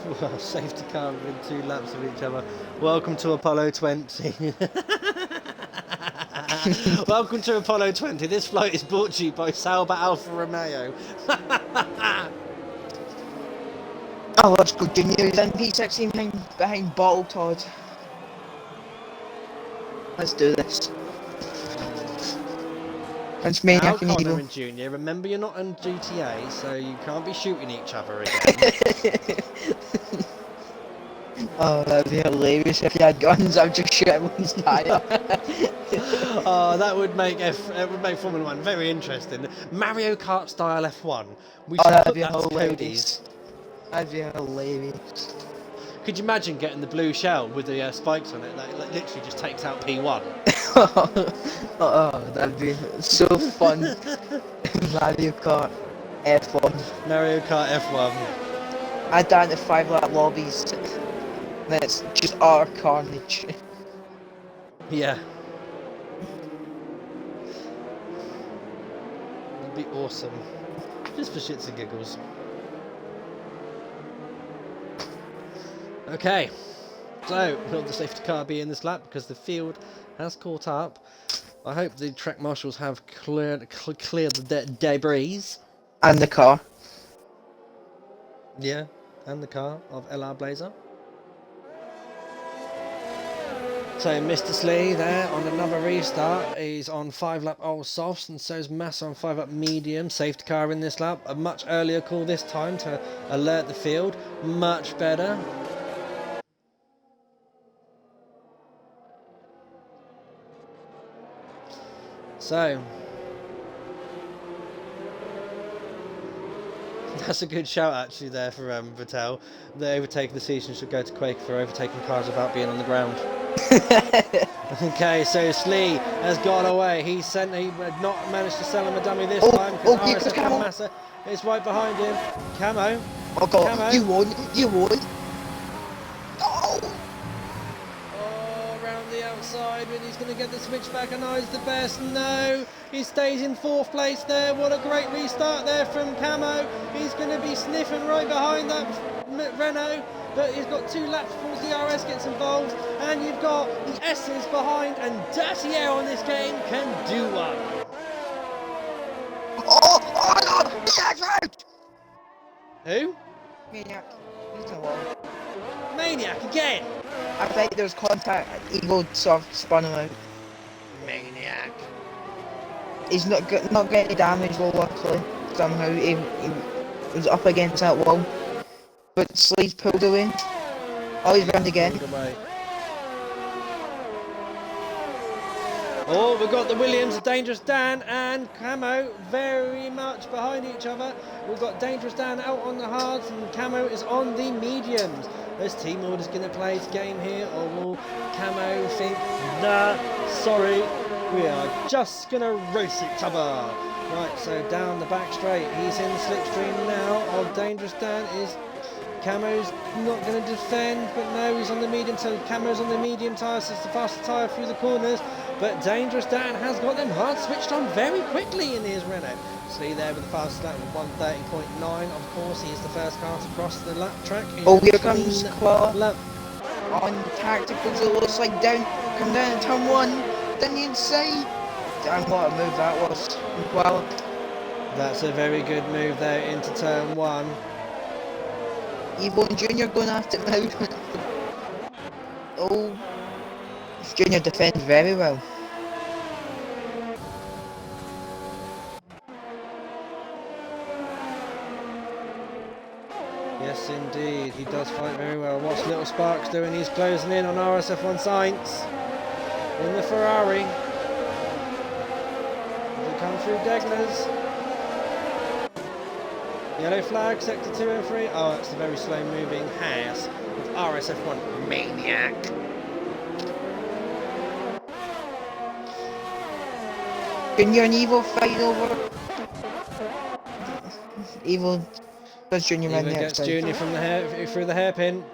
Well, safety car within 2 laps of each other. Welcome to Apollo 20. Welcome to Apollo 20. This flight is brought to you by Sauber Alfa Romeo. Oh, let's go Junior. Then P16 behind Bottle Todd. Let's do this. It's Maniac Now, and Connor Evil. and Junior, remember you're not on GTA, so you can't be shooting each other again. Oh, that'd be hilarious if you had guns. I'd just shoot everyone's tyre. Oh, that would make Formula 1 very interesting. Mario Kart style F1. We should put that to Cody's. That'd be hilarious. Could you imagine getting the blue shell with the spikes on it that literally just takes out P1? Oh, that'd be so fun. Mario Kart F1. Mario Kart F1. Add that into 5-lap lobbies. That's just utter carnage. Yeah. That'd be awesome. Just for shits and giggles. Okay. So, will the safety car be in this lap because the field has caught up? I hope the track marshals have cleared the debris. And the car. Yeah, and the car of LR Blazer. So Mr. Slee there on another restart. He's on 5-lap old softs, and so is Massa on 5-lap medium. Safety car in this lap. A much earlier call this time to alert the field. Much better. So that's a good shout actually there for Vettel. The overtaking decision should go to Quaker for overtaking cars without being on the ground. Okay, so Slee has got away. He had not managed to sell him a dummy this time because RSF1 Massa is right behind him. Camo. Oh god, Camo. you won. Oh, around the outside, but he's going to get the switch back, and he's the best. No, he stays in 4th place there. What a great restart there from Camo. He's going to be sniffing right behind that Renault, but he's got 2 laps before the RS gets involved, and you've got the S's behind, and Dirty Air on this game can do one. Oh no! Maniac's out! Who? Maniac. He's no one. Maniac again. I think there's contact. Evil sort of spun him out. Maniac. He's not getting damage though, luckily. Somehow he was up against that wall. But Slee's pulled away. Oh, he's round again. Oh, we've got the Williams, Dangerous Dan and Camo very much behind each other. We've got Dangerous Dan out on the hards and Camo is on the mediums. Is Team Order's going to play his game here, or will Camo think, nah, sorry, we are just going to race each other? Right, so down the back straight, he's in the slipstream now of Dangerous Dan. Camo's not going to defend, but no, he's on the medium, so Camo's on the medium tyre, so it's the faster tyre through the corners. But Dangerous Dan has got them hard switched on very quickly in his Renault. Slee there with the fastest lap of 1:30.9. Of course, he is the first car to cross the lap track. Oh, here comes Claw. On tacticals, it looks like come down in turn 1. Then the inside. Damn, what a move that was. Well, that's a very good move there into turn 1. Evil and Junior going after it now. Oh, Junior defends very well. Yes, Yes, indeed. He does fight very well. What's Little Sparks doing? He's closing in on RSF1 Sainz in the Ferrari. As we come through Degner's. Yellow flag, sector 2 and 3. Oh, that's the very slow moving Haas with RSF1 Maniac. Junior and Evil fight over. Evil does Junior Evil in the gets outside. Junior from the through the hairpin.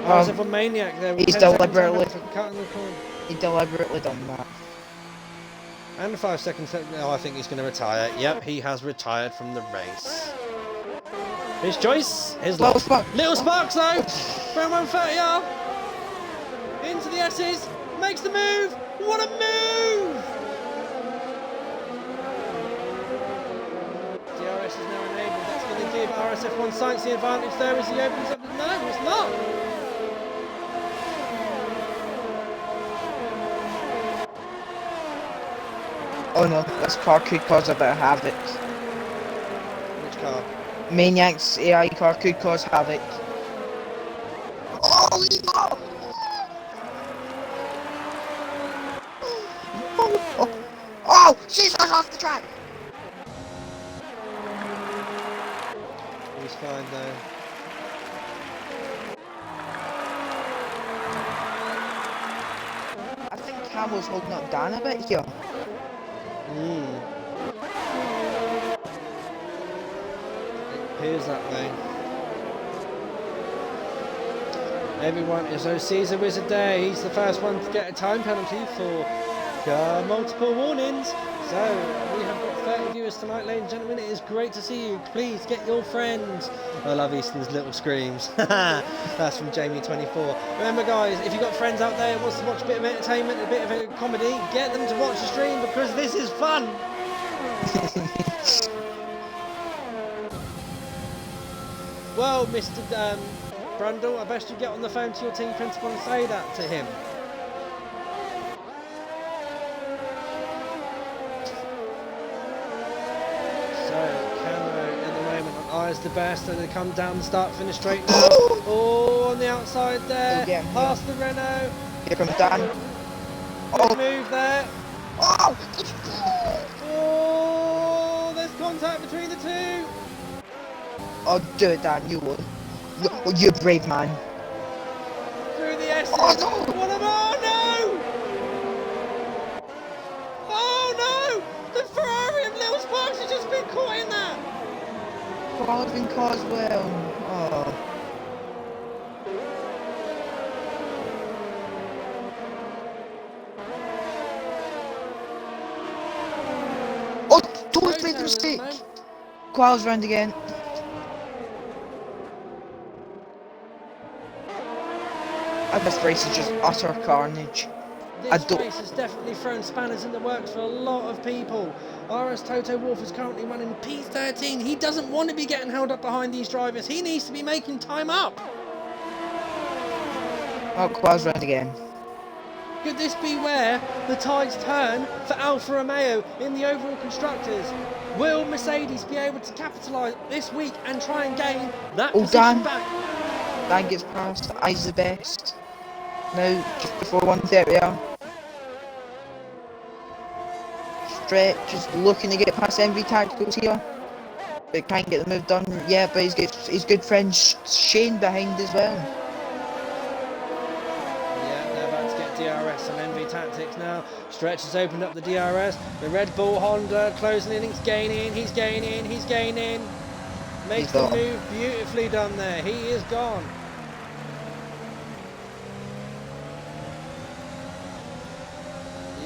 RSF1 Maniac there with He's 10 seconds deliberately- for cutting the corner. He deliberately done that. And 5 seconds. Oh, I think he's going to retire. Yep, he has retired from the race. His choice, his Little loss. Sparks. Little Sparks though, from 130 up into the S's, makes the move. What a move! DRS is now enabled. That's going to give RSF1 Sainz the advantage there as he opens up. No, it's not. Oh no, this car could cause a bit of havoc. Which car? Maniac's AI car could cause havoc. Oh, no! Oh, she's off the track! He's fine though. I think Camel's holding up Dan a bit here. It appears that way. Everyone is Caesar Wizard there. He's the first one to get a time penalty for multiple warnings. So we have got 30 viewers tonight, ladies and gentlemen. It is great to see you. Please get your friends. I love Easton's little screams. That's from Jamie24. Remember, guys, if you've got friends out there who wants to watch a bit of entertainment, a bit of a comedy, get them to watch the stream because this is fun. Well, Mr. Brundle, I best you get on the phone to your team principal and say that to him. Eyes the best, and they come down the start finish straight now. Oh, on the outside there, past the Renault. Here comes Dan. Good move there. Oh! Oh, there's contact between the two. Oh, do it, Dan, you will. You're a brave man. Through the S. Oh, no! What a no! Oh no! The Ferrari of Little Sparks has just been caught in that. Calvin Coswell. Oh. Oh, don't make the mistake. Qual's round again. This race is just utter carnage. This race has definitely thrown spanners in the works for a lot of people. RS Toto Wolff is currently running P13. He doesn't want to be getting held up behind these drivers. He needs to be making time up. Oh, Qual's round again. Could this be where the tides turn for Alfa Romeo in the overall constructors? Will Mercedes be able to capitalise this week and try and gain that position back? Dan gets past. Eyes the best. Now, just before 130 hour. Stretch is looking to get past MV Tacticals here. But can't get the move done. Yeah, but he's got his good friend Shane behind as well. Yeah, they're about to get DRS on MV Tactics now. Stretch has opened up the DRS. The Red Bull Honda closing in. He's gaining. He's gaining. He's gaining. Makes the move beautifully done there. He is gone.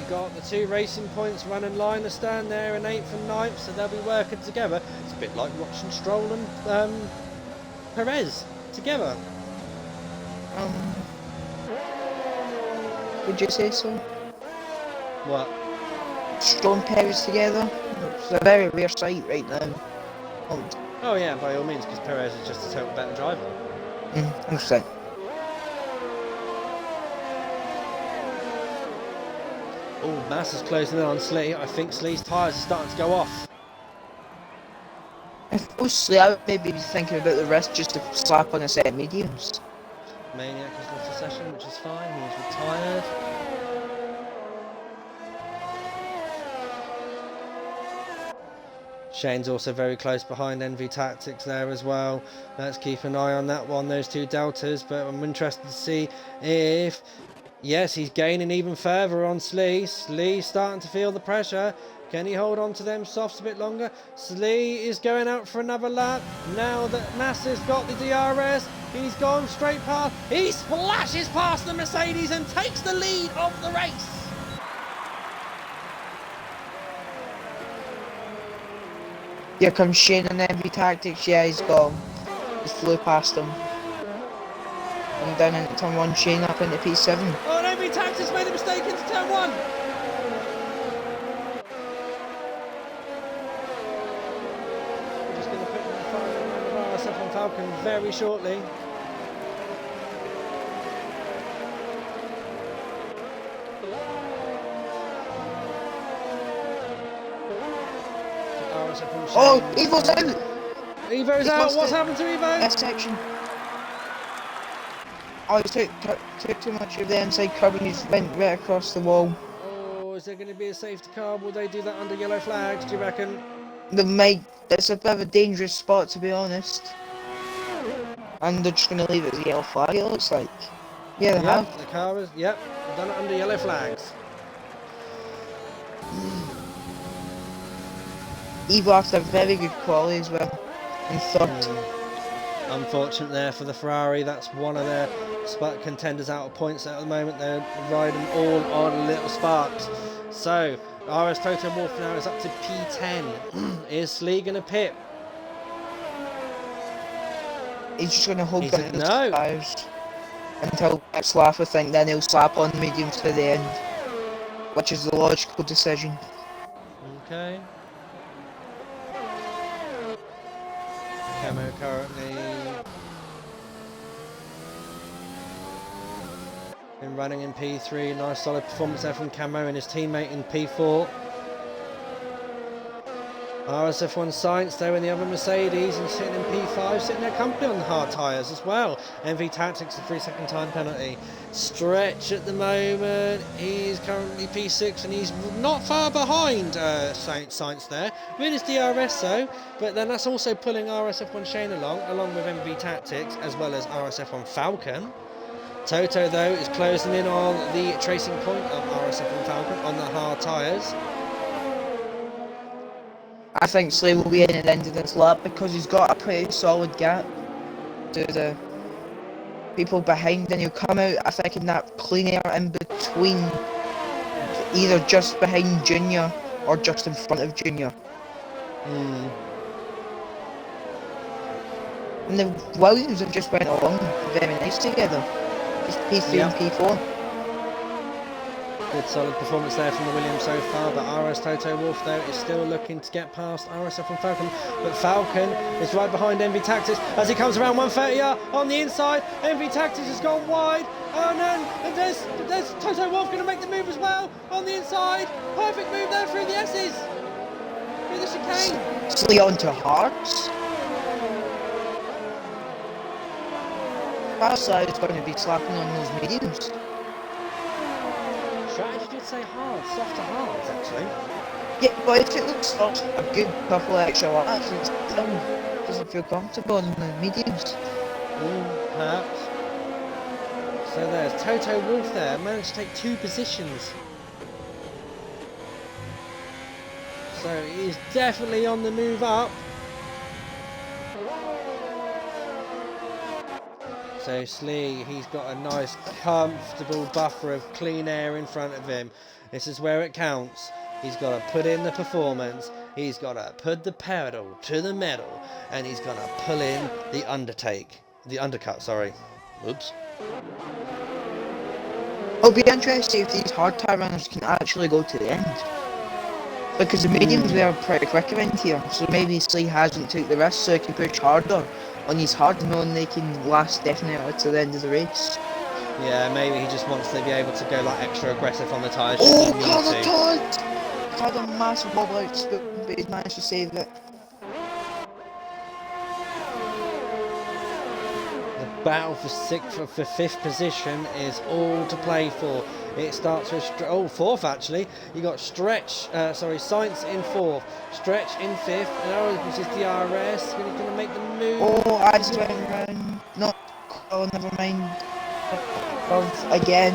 Got the two racing points running line astern there in 8th and 9th, so they'll be working together. It's a bit like watching Stroll and Perez together. Would you say so? What? Stroll and Perez together? It's a very rare sight right now. Oh yeah, by all means, because Perez is just a total better driver. 100%. Oh, Massa's closing in on Slee. I think Slee's tyres are starting to go off. Mostly, I would maybe be thinking about the rest just to slap on a set of mediums. Maniac has lost a session, which is fine. He is retired. Shane's also very close behind Envy Tactics there as well. Let's keep an eye on that one, those two deltas. But I'm interested to see if... Yes, he's gaining even further on Slee. Slee's starting to feel the pressure. Can he hold on to them softs a bit longer? Slee is going out for another lap. Now that Massa's got the DRS, he's gone straight past. He splashes past the Mercedes and takes the lead of the race. Here comes Shane and Envy Tactics. Yeah, he's gone. He flew past him. And down into turn 1, Shane up into P7. Oh, and Envy Tactics made a mistake into turn 1. We're just going to put in the final round of RSF1 Falcon very shortly. Oh, Evo's out! Evo's out, what's happened to Evo? That section. Oh, he took too much of the inside curb and he's went right across the wall. Oh, is there going to be a safety car? Will they do that under yellow flags, do you reckon? It's a bit of a dangerous spot, to be honest. And they're just going to leave it as a yellow flag, it looks like. Yeah, they have. The car is, yep, done it under yellow flags. Evo after a very good quality as well. In third. Unfortunate there for the Ferrari. That's one of their contenders out of points at the moment. They're riding all on little sparks. So RS Toto Wolff now is up to P10. Is Slee going to pit? He's just going to hold down the no. tires until next lap, I think. Then he'll slap on the mediums to the end, which is the logical decision. Okay. Camo currently been running in P3. Nice solid performance there from Camo and his teammate in P4. RSF1 Science though in the other Mercedes and sitting in P5, sitting there comfortably on the hard tyres as well. MV Tactics a 3-second time penalty. Stretch at the moment, he's currently P6 and he's not far behind Science there with his DRS though, but then that's also pulling RSF1 Shane along with MV Tactics as well as RSF1 Falcon. Toto though is closing in on the tracing point of RSF1 Falcon on the hard tyres. I think Slee will be in at the end of this lap because he's got a pretty solid gap to the people behind, and he'll come out, I think, in that clean air in between, either just behind Junior or just in front of Junior. And the Williams have just went along very nice together. Just P3 and P4. Good solid performance there from the Williams so far, but RS Toto Wolff though is still looking to get past RSF and Falcon, but Falcon is right behind MV Tactics as he comes around 130 on the inside. MV Tactics has gone wide, and then there's Toto Wolff going to make the move as well on the inside. Perfect move there through the S's, through the chicane. Slee onto hards. Fast side is going to be slapping on those mediums. Strategy did say hard, softer hards actually. Yeah, but if it looks like a good couple of extra laps, it still doesn't feel comfortable on the mediums. Perhaps. So there's Toto Wolff there, managed to take 2 positions. So he's definitely on the move up. So Slee, he's got a nice comfortable buffer of clean air in front of him. This is where it counts. He's got to put in the performance, he's got to put the pedal to the metal, and he's going to pull in the undercut, sorry. Oops. It'll be interesting if these hard tyre runners can actually go to the end. Because the mediums were pretty quick around here, so maybe Slee hasn't took the risk so he can push harder on these hard, knowing they can last definitely to the end of the race. Yeah, maybe he just wants to be able to go like extra aggressive on the tyres. Oh, Carter! Had a massive wobble out, but he's managed to save it. battle for fifth position is all to play for. It starts with fourth actually. You got Science in fourth, Stretch in fifth, and this is DRS. Going to make the move. Oh, I just went around. No, oh, never mind. Again,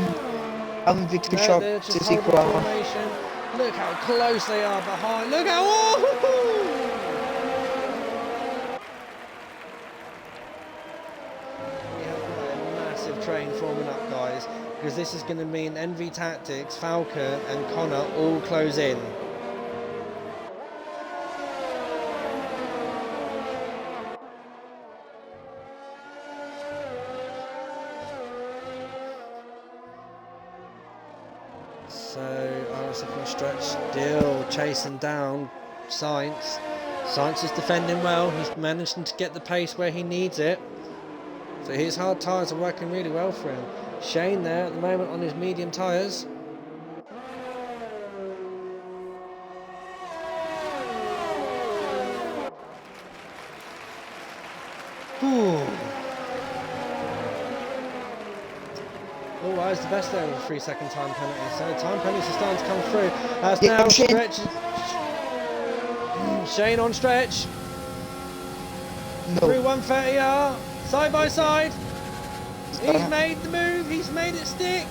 I'm going to be too sharp to see Koala. Look how close they are behind. Look how. Oh! We have got a massive train forming up, guys, because this is going to mean NV Tactics, Falcon, and Connor all close in. So RSF1 Stretch still chasing down Science. Science is defending well. He's managing to get the pace where he needs it. So his hard tyres are working really well for him. Shane there at the moment on his medium tyres. Oh, that was the best there with a 3-second time penalty. So time penalties are starting to come through. As now Stretch. Shane on Stretch. No. Through 130R. Side by side. He's made the move. He's made it stick.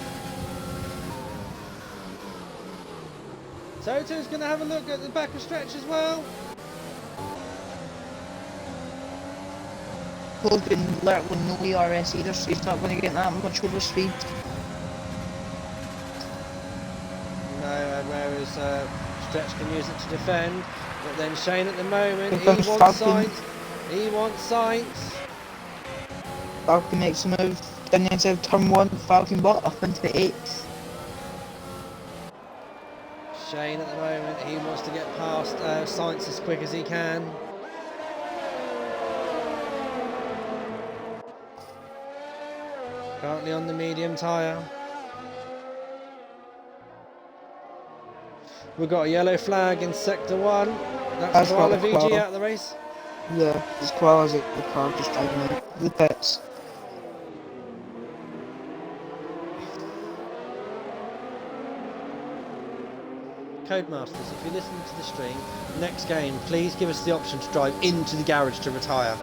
Toto's going to have a look at the back of Stretch as well. Hogan alert with no ERS either, so he's not going to get that much over speed. No, whereas Stretch can use it to defend, but then Shane at the moment, he wants Science. Falcon makes a move, then into turn 1, Falcon bot up into 8th. Shane at the moment, he wants to get past Science as quick as he can. Currently on the medium tyre. We've got a yellow flag in sector 1. That's Koala VG out of the race. Yeah, it's Koala's at the car just driving out the pits. Codemasters, if you're listening to the stream, next game, please give us the option to drive into the garage to retire.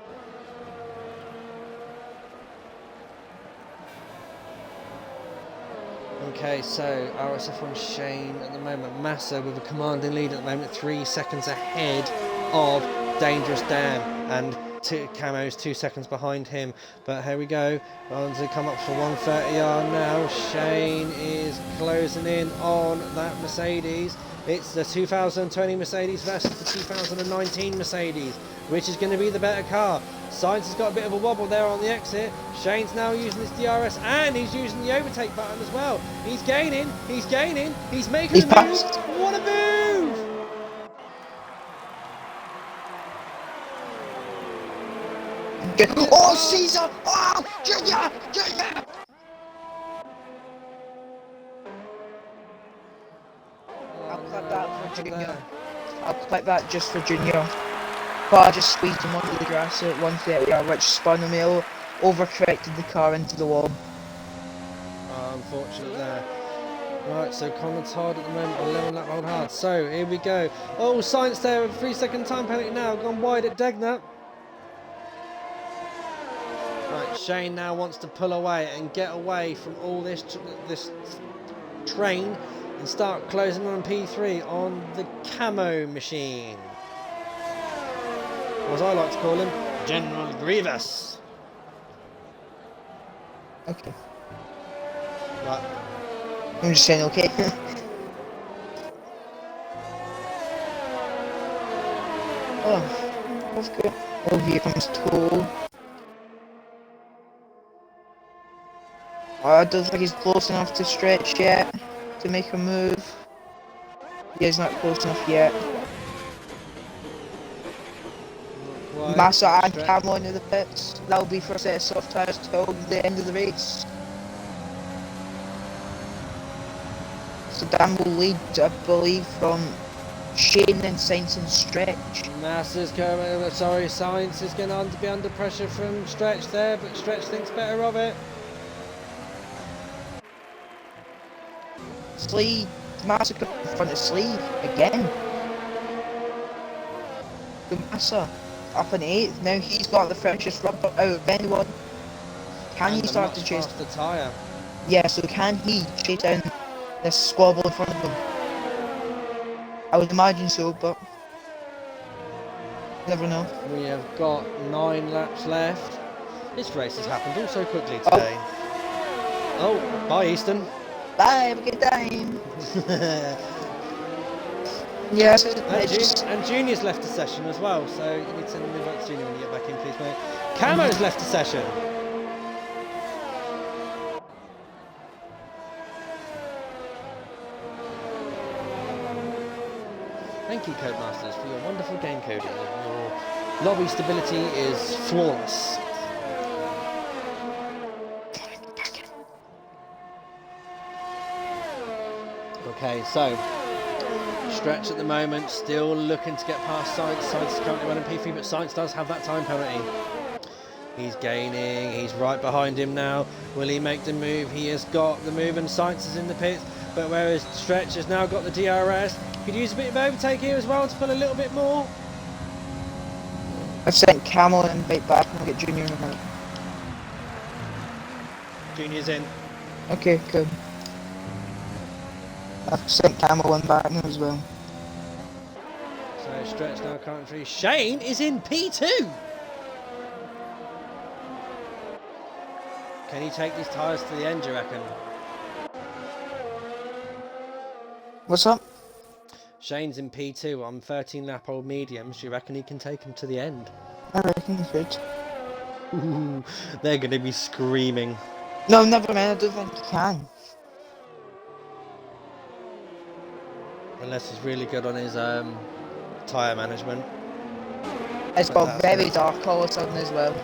Okay, so RSF1 Shane at the moment, Massa with a commanding lead at the moment, 3 seconds ahead of Dangerous Dan, and Camo's 2 seconds behind him. But here we go, on to come up for 130R now. Shane is closing in on that Mercedes. It's the 2020 Mercedes versus the 2019 Mercedes. Which is going to be the better car? Science has got a bit of a wobble there on the exit. Shane's now using his DRS and he's using the overtake button as well. He's gaining, he's making a move. What a move! Oh, Caesar! Oh, Junior! I'll clip that for Junior. I'll clip that just for Junior. But I just squeezed him onto the grass at 130, which spun him out, overcorrected the car into the wall. Unfortunate there. Right, so Conor Todd at the moment, 11 lap hold hard. So here we go. Oh, Science there with 3-second time penalty now, gone wide at Degner. Right, Shane now wants to pull away and get away from all this train and start closing on P3 on the camo machine. Or as I like to call him, General Grievous. Okay. Right. I'm just saying okay. Oh, that's good. Oh, here comes Toll. I don't think he's close enough to Stretch yet to make a move. Yeah, he's not close enough yet. Massa and Camo into the pits. That'll be for a set of soft tyres till the end of the race. So Dan will lead, I believe, from Shane, then Sainz and Stretch. Massa's going. Sorry, Sainz is going to be under pressure from Stretch there, but Stretch thinks better of it. Sleeve, Massa got in front of Sleeve again. The Massa up in 8th. Now he's got the freshest rubber out of anyone. Can he start to chase the tyre? Yeah, so can he chase down this squabble in front of him? I would imagine so, but never know. We have got 9 laps left. This race has happened all so quickly today. Oh, bye Easton. Bye, have a good time. Yes, and Junior's left the session as well, so you need to send an invite to Junior when you get back in, please, mate. Camo's left the session. Thank you, Codemasters, for your wonderful game coding. Your lobby stability is flawless. Okay, so Stretch at the moment, still looking to get past Sainz. Sainz is currently running P3, but Sainz does have that time penalty. He's gaining, he's right behind him now. Will he make the move? He has got the move, and Sainz is in the pits. But whereas Stretch has now got the DRS, could use a bit of overtake here as well to pull a little bit more. I've sent Camel and right back and I'll get Junior in a minute. Junior's in. Okay, good. I've sent Camel in back now as well. So Stretch now currently. Shane is in P2. Can he take these tyres to the end, do you reckon? What's up? Shane's in P2 on 13 lap old mediums. Do you reckon he can take him to the end? I reckon he could. Ooh, they're going to be screaming. No, never mind, I don't think he can. Unless he's really good on his tyre management. It's got very dark all of a sudden as well.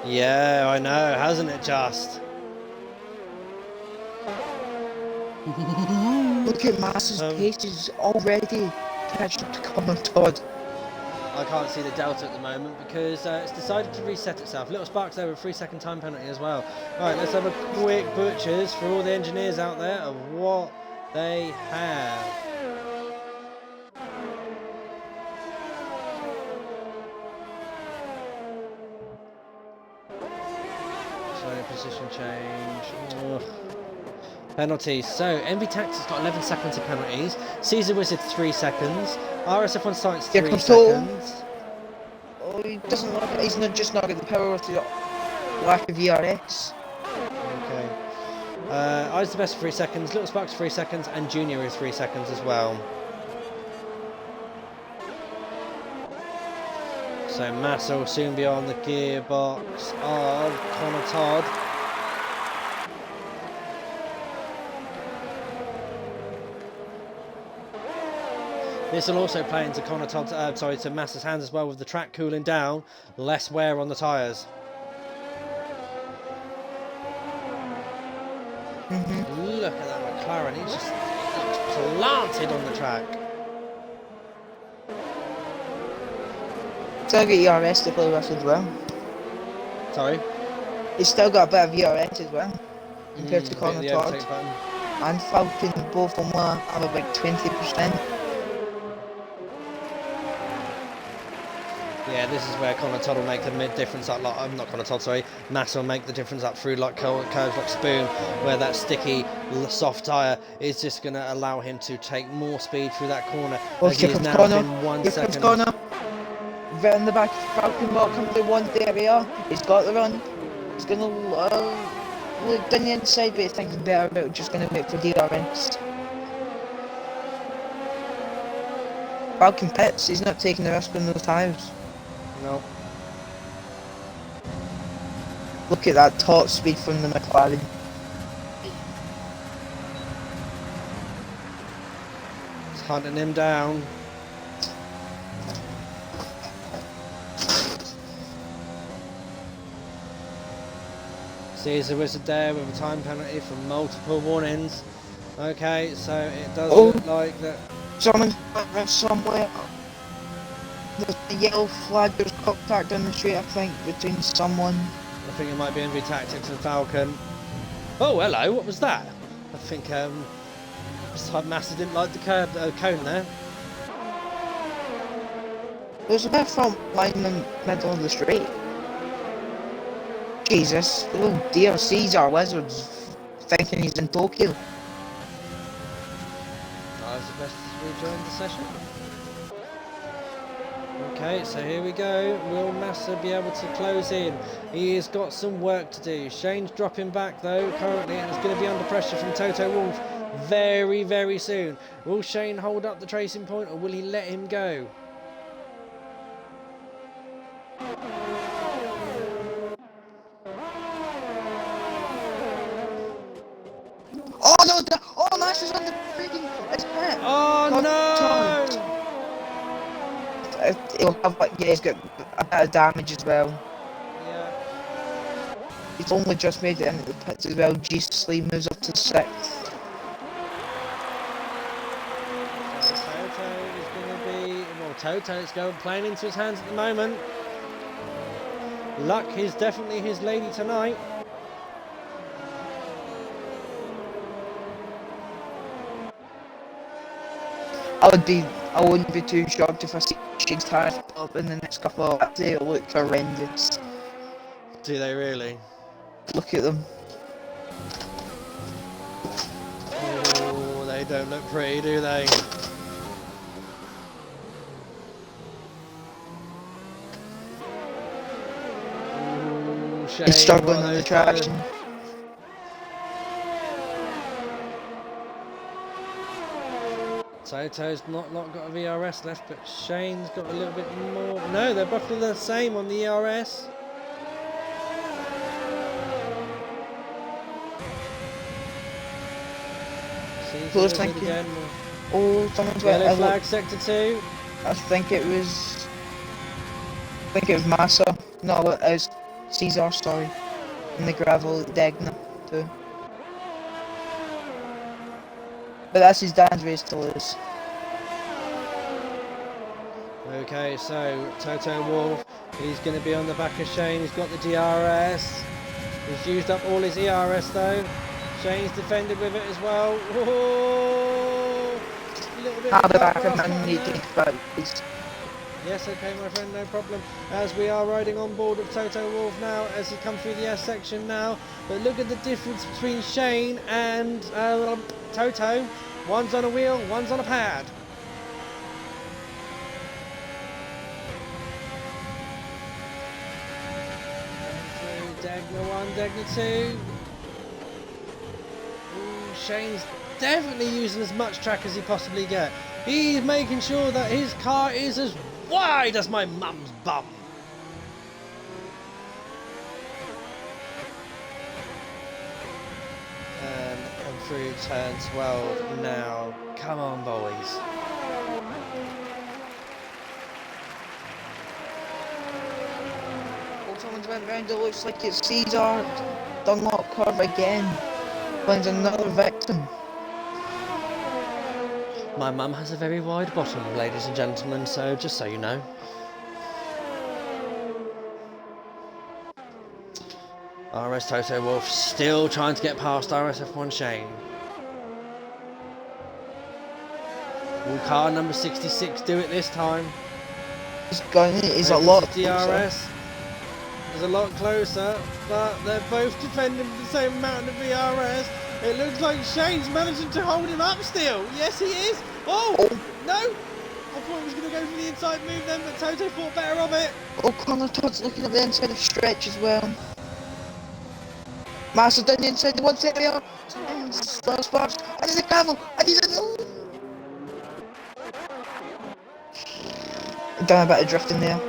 Yeah, I know, hasn't it just? Look at Massa's pace is already catching up to Common Todd. I can't see the delta at the moment because it's decided to reset itself. Little Sparks there with a 3-second time penalty as well. Right, let's have a quick butchers for all the engineers out there of what they have. So position change. Ugh. Penalties. So MV Tactics got 11 seconds of penalties. Caesar Wizard 3 seconds. RSF1 Science 3 seconds. Oh, he doesn't look. He's not just not getting the power with the lack of ERS. Okay. I's the best 3 seconds. Little Sparks 3 seconds, and Junior is 3 seconds as well. So Massa will soon be on the gearbox of Connor Todd. This will also play into Connor Todd's, to Massa's hands as well, with the track cooling down, less wear on the tyres. Look at that McLaren, he just looks planted on the track. Still got ERS to play with as well. Sorry? He's still got a bit of ERS as well, compared to Connor Todd. And Falcon, both of them have about 20%. Yeah, this is where Connor Todd will make the difference up, like, not Connor Todd, sorry, Massa will make the difference up through like curves like Spoon, where that sticky, soft tyre is just going to allow him to take more speed through that corner. Well, as he is now within 1 second. Connor. Right in the back, Falcon will come to 130. He's got the run. He's going to look down the inside, but he's thinking better about just going to wait for DRS. Falcon pits, he's not taking the risk on those tyres. No. Look at that top speed from the McLaren. It's hunting him down. Caesar Wizard there with a time penalty for multiple warnings. Okay, so it does look like that. Someone's around somewhere. There's a yellow flag, there's contact on the street, I think, between someone. I think it might be enemy tactics and Falcon. Oh, hello, what was that? I think Massa didn't like the cone there. There's a bit from line in the middle of the street. Jesus, oh dear, Caesar Wizards thinking he's in Tokyo. I was the best to rejoin the session. Okay, so here we go. Will Massa be able to close in? He has got some work to do. Shane's dropping back though currently, and is going to be under pressure from Toto Wolff very, very soon. Will Shane hold up the tracing point, or will he let him go? Oh no! Oh, Massa's on the freaking. It's hit. Oh no! He'll have like, yeah, he's got a bit of damage as well. Yeah. He's only just made it into the pits as well. G-Slee moves up to 6th. Toto is going to be... Well, Toto's playing into his hands at the moment. Luck is definitely his lady tonight. I wouldn't be too shocked if I see Shane's tires up in the next couple of laps. They look horrendous. Do they really? Look at them. Oh, they don't look pretty, do they? Ooh, Shane, He's struggling in the traction. Toto's not got a VRS left, but Shane's got a little bit more. No, they're roughly the same on the ERS. Close, thank you. Again. Oh, someone's Yellow got flag, sector 2. I think it was Massa. No, it was Caesar, sorry. In the gravel, Degna too. But that's his dad's race to lose. Okay, so Toto Wolff, he's going to be on the back of Shane. He's got the DRS. He's used up all his ERS though. Shane's defended with it as well. Whoa! A little bit I'll of be back back and need to think about these. Yes, okay, my friend, no problem. As we are riding on board with Toto Wolff now, as he comes through the S section now. But look at the difference between Shane and Toto. One's on a wheel, one's on a pad. Degna 1, Degna 2. Ooh, Shane's definitely using as much track as he possibly can. He's making sure that his car is as wide as my mum's bum. And through turn 12 now. Come on, boys. Someone's went round, it looks like it's Caesar. Dunlop curve again. Finds another victim. My mum has a very wide bottom, ladies and gentlemen, so just so you know. RS Toto Wolff still trying to get past RSF1 Shane. Will car number 66 do it this time? He's a lot DRS. Is a lot closer, but they're both defending with the same amount of VRS. It looks like Shane's managing to hold him up still. Yes, he is. Oh, no. I thought he was going to go for the inside move then, but Toto thought better of it. Oh, Connor Todd's looking at the inside of Stretch as well. Massa down the inside the 170. Sparks. I need a gravel. I need a... Done a bit of drifting there.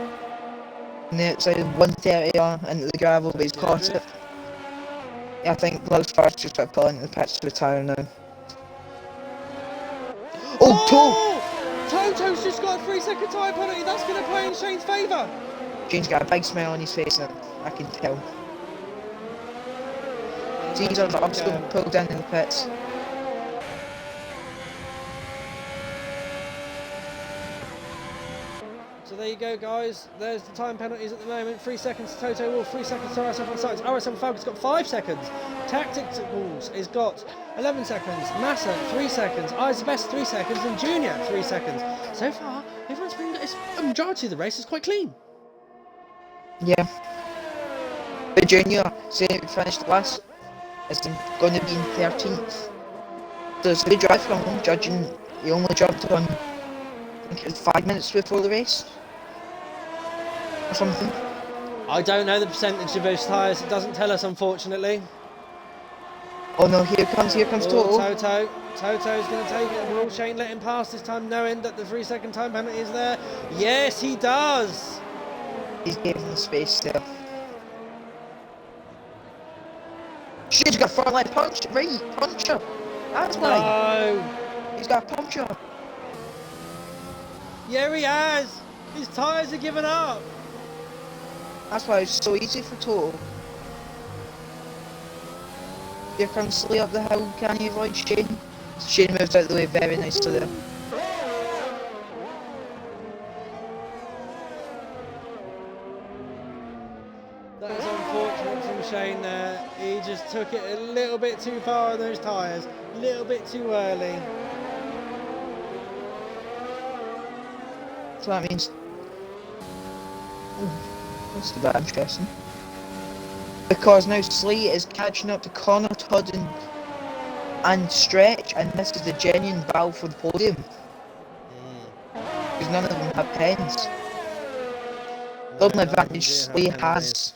On the outside of 130 into the gravel, but he's caught it. Yeah, I think Low Sparks just got pulling into the patch to retire now. Oh, Toto's just got a 3-second tyre penalty. That's going to play in Shane's favour. Shane's got a big smile on his face now, I can tell. Caesar's obstacle pulled down in the pits. there you go, guys. There's the time penalties at the moment. 3 seconds to Toto Wolff, 3 seconds to RSF1 Science. RSF1 Falcon's got 5 seconds. Tacticals has got 11 seconds. Massa, 3 seconds. Best 3 seconds. And Junior, 3 seconds. So far, everyone's been... a majority of the race is quite clean. Yeah. The Junior, say it finished last, is going to be in 13th. So it's a good drive from him, judging he only jumped on, I think it was 5 minutes before the race. Or something. I don't know the percentage of those tyres. It doesn't tell us, unfortunately. Oh no, here comes Toto. Toto's going to take it. Will Shane let him pass this time, knowing that the 3 second time penalty is there? Yes, he does. He's giving him space there. Shane's got a far line punch, right? Puncher. That's why. No. He's got a puncher. Yeah, he has. His tyres are giving up. That's why it's so easy for Toto. Here comes Slee up the hill, can he avoid Shane? Shane moves out of the way very nicely there. That is unfortunate from Shane there. He just took it a little bit too far on those tyres. A little bit too early. So that means... That's a bit interesting. Because now Slee is catching up to Connor, Todd and Stretch, and this is the genuine battle for the podium. Because none of them have pens. The only advantage Slee has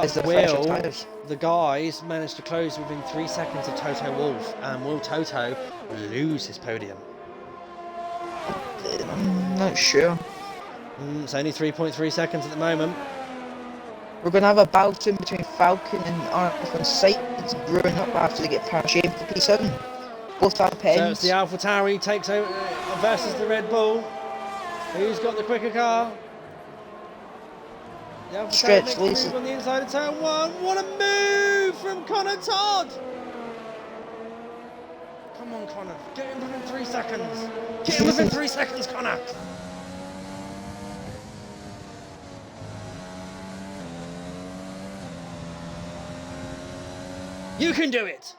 is the fresher tyres. The guys managed to close within 3 seconds of Toto Wolff, and will Toto lose his podium? I'm not sure. It's only 3.3 seconds at the moment. We're going to have a battle in between Falcon and RSF1 Science brewing up after they get past Shane for P7. Both have pens. So it's the AlphaTauri takes over versus the Red Bull. Who's got the quicker car? The AlphaTauri makes a move on the inside of turn 1. What a move from Connor Todd! Come on, Connor. Get him within 3 seconds. Get him within 3 seconds, Connor. You can do it!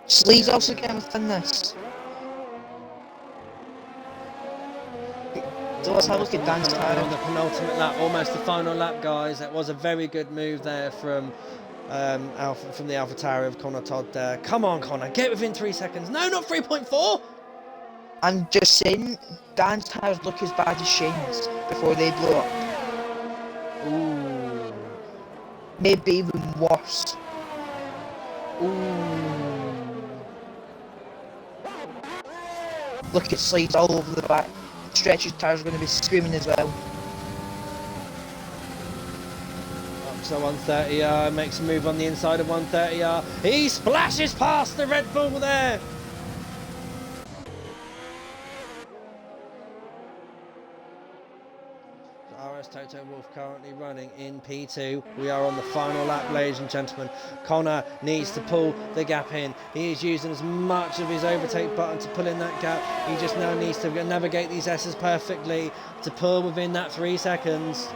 Slee's also getting within this. So let's have a look at Dan's tyre. On the penultimate lap, almost the final lap, guys. That was a very good move there from the AlphaTauri of Connor Todd there. Come on, Connor, get within 3 seconds. No, not 3.4! I'm just saying, Dan's tyres look as bad as Shane's before they blow up. Ooh. Maybe even worse. Ooh. Look at Slee's all over the back. Stretch's tyres are going to be screaming as well. Up to 130R, makes a move on the inside of 130R. He splashes past the Red Bull there. RS Toto Wolff currently running in P2. We are on the final lap, ladies and gentlemen. Connor needs to pull the gap in. He is using as much of his overtake button to pull in that gap. He just now needs to navigate these S's perfectly to pull within that 3 seconds.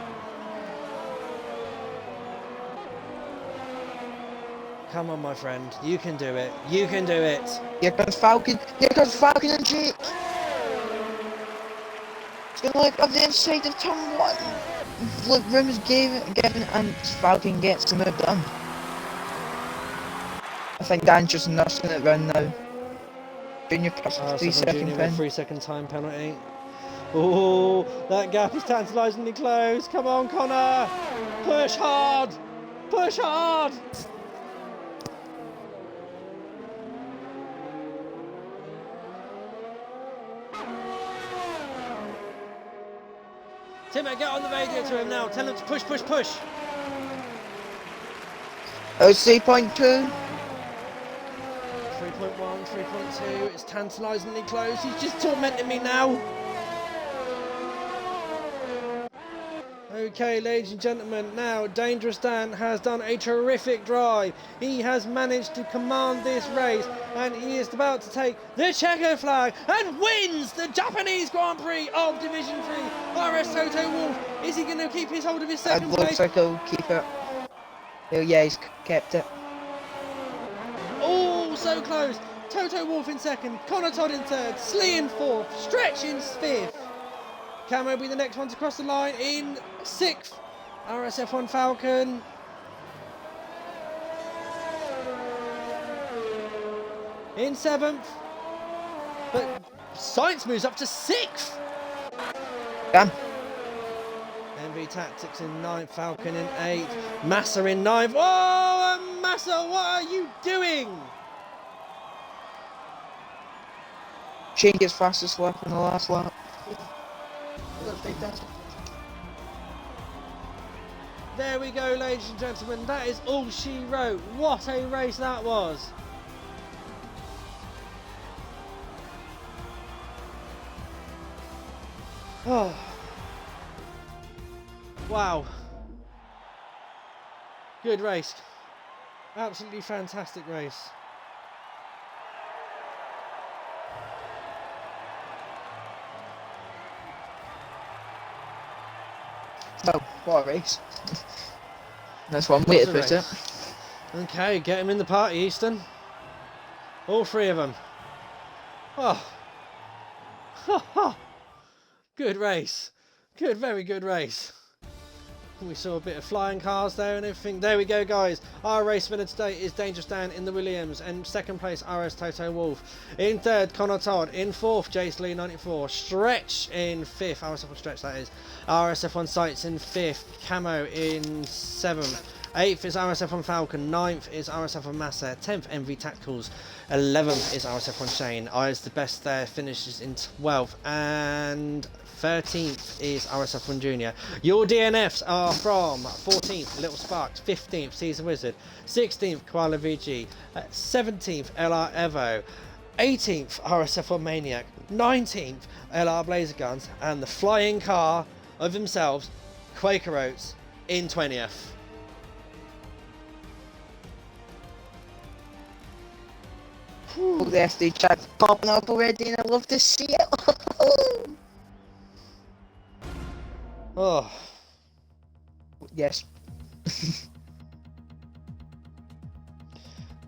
Come on, my friend. You can do it. You can do it. Here comes Falcon. Here comes Falcon and Jake. It's going to look up the inside of turn 1. Look, room is given and Falcon gets the move done. I think Dan's just nursing it round now. Junior plus 3 second pin. 3 second time penalty. Oh, that gap is tantalisingly close. Come on, Connor. Push hard. Push hard. Timmer, get on the radio to him now. Tell him to push, push, push. Oh, 3.2. 3.1, 3.2. It's tantalisingly close. He's just tormenting me now. Okay, ladies and gentlemen, now Dangerous Dan has done a terrific drive. He has managed to command this race, and he is about to take the checker flag and wins the Japanese Grand Prix of Division 3. RS Toto Wolff, is he going to keep his hold of his second It place? looks like he'll keep it. Oh, yeah, he's kept it. Oh, so close. Toto Wolff in second, Connor Todd in third, Slee in fourth, Stretch in fifth. Camo be the next one to cross the line in sixth. RSF1 Falcon. In seventh. But Science moves up to sixth. Damn. MV Tactics in ninth, Falcon in eighth, Massa in ninth. Oh, and Massa, what are you doing? Shane gets fastest lap in the last lap. There we go, ladies and gentlemen. That is all she wrote. What a race that was. Oh. Wow. Good race. Absolutely fantastic race. Oh, what a race. That's one way to put it. Okay, get him in the party, Easton. All three of them. Oh. Good race. Good, very good race. We saw a bit of flying cars there and everything. There we go, guys. Our race winner today is Dangerous Dan in the Williams. And second place, RS Toto Wolff. In third, Connor Todd. In fourth, Jace Lee 94. Stretch in fifth. RSF1 Stretch, that is. RSF1 Sights in fifth. Camo in seventh. 8th is RSF1 Falcon, 9th is RSF1 Massa, 10th MV Tacticals, 11th is RSF1 Shane. Is the best there, finishes in 12th, and 13th is RSF1 Junior. Your DNFs are from 14th, Little Sparks, 15th, Caesar Wizard, 16th, Koala VG, 17th, LR Evo, 18th, RSF1 Maniac, 19th, LR Blazer Guns, and the flying car of themselves, Quaker Oats, in 20th. Oh, the SD chat's popping up already and I love to see it. Oh. Yes.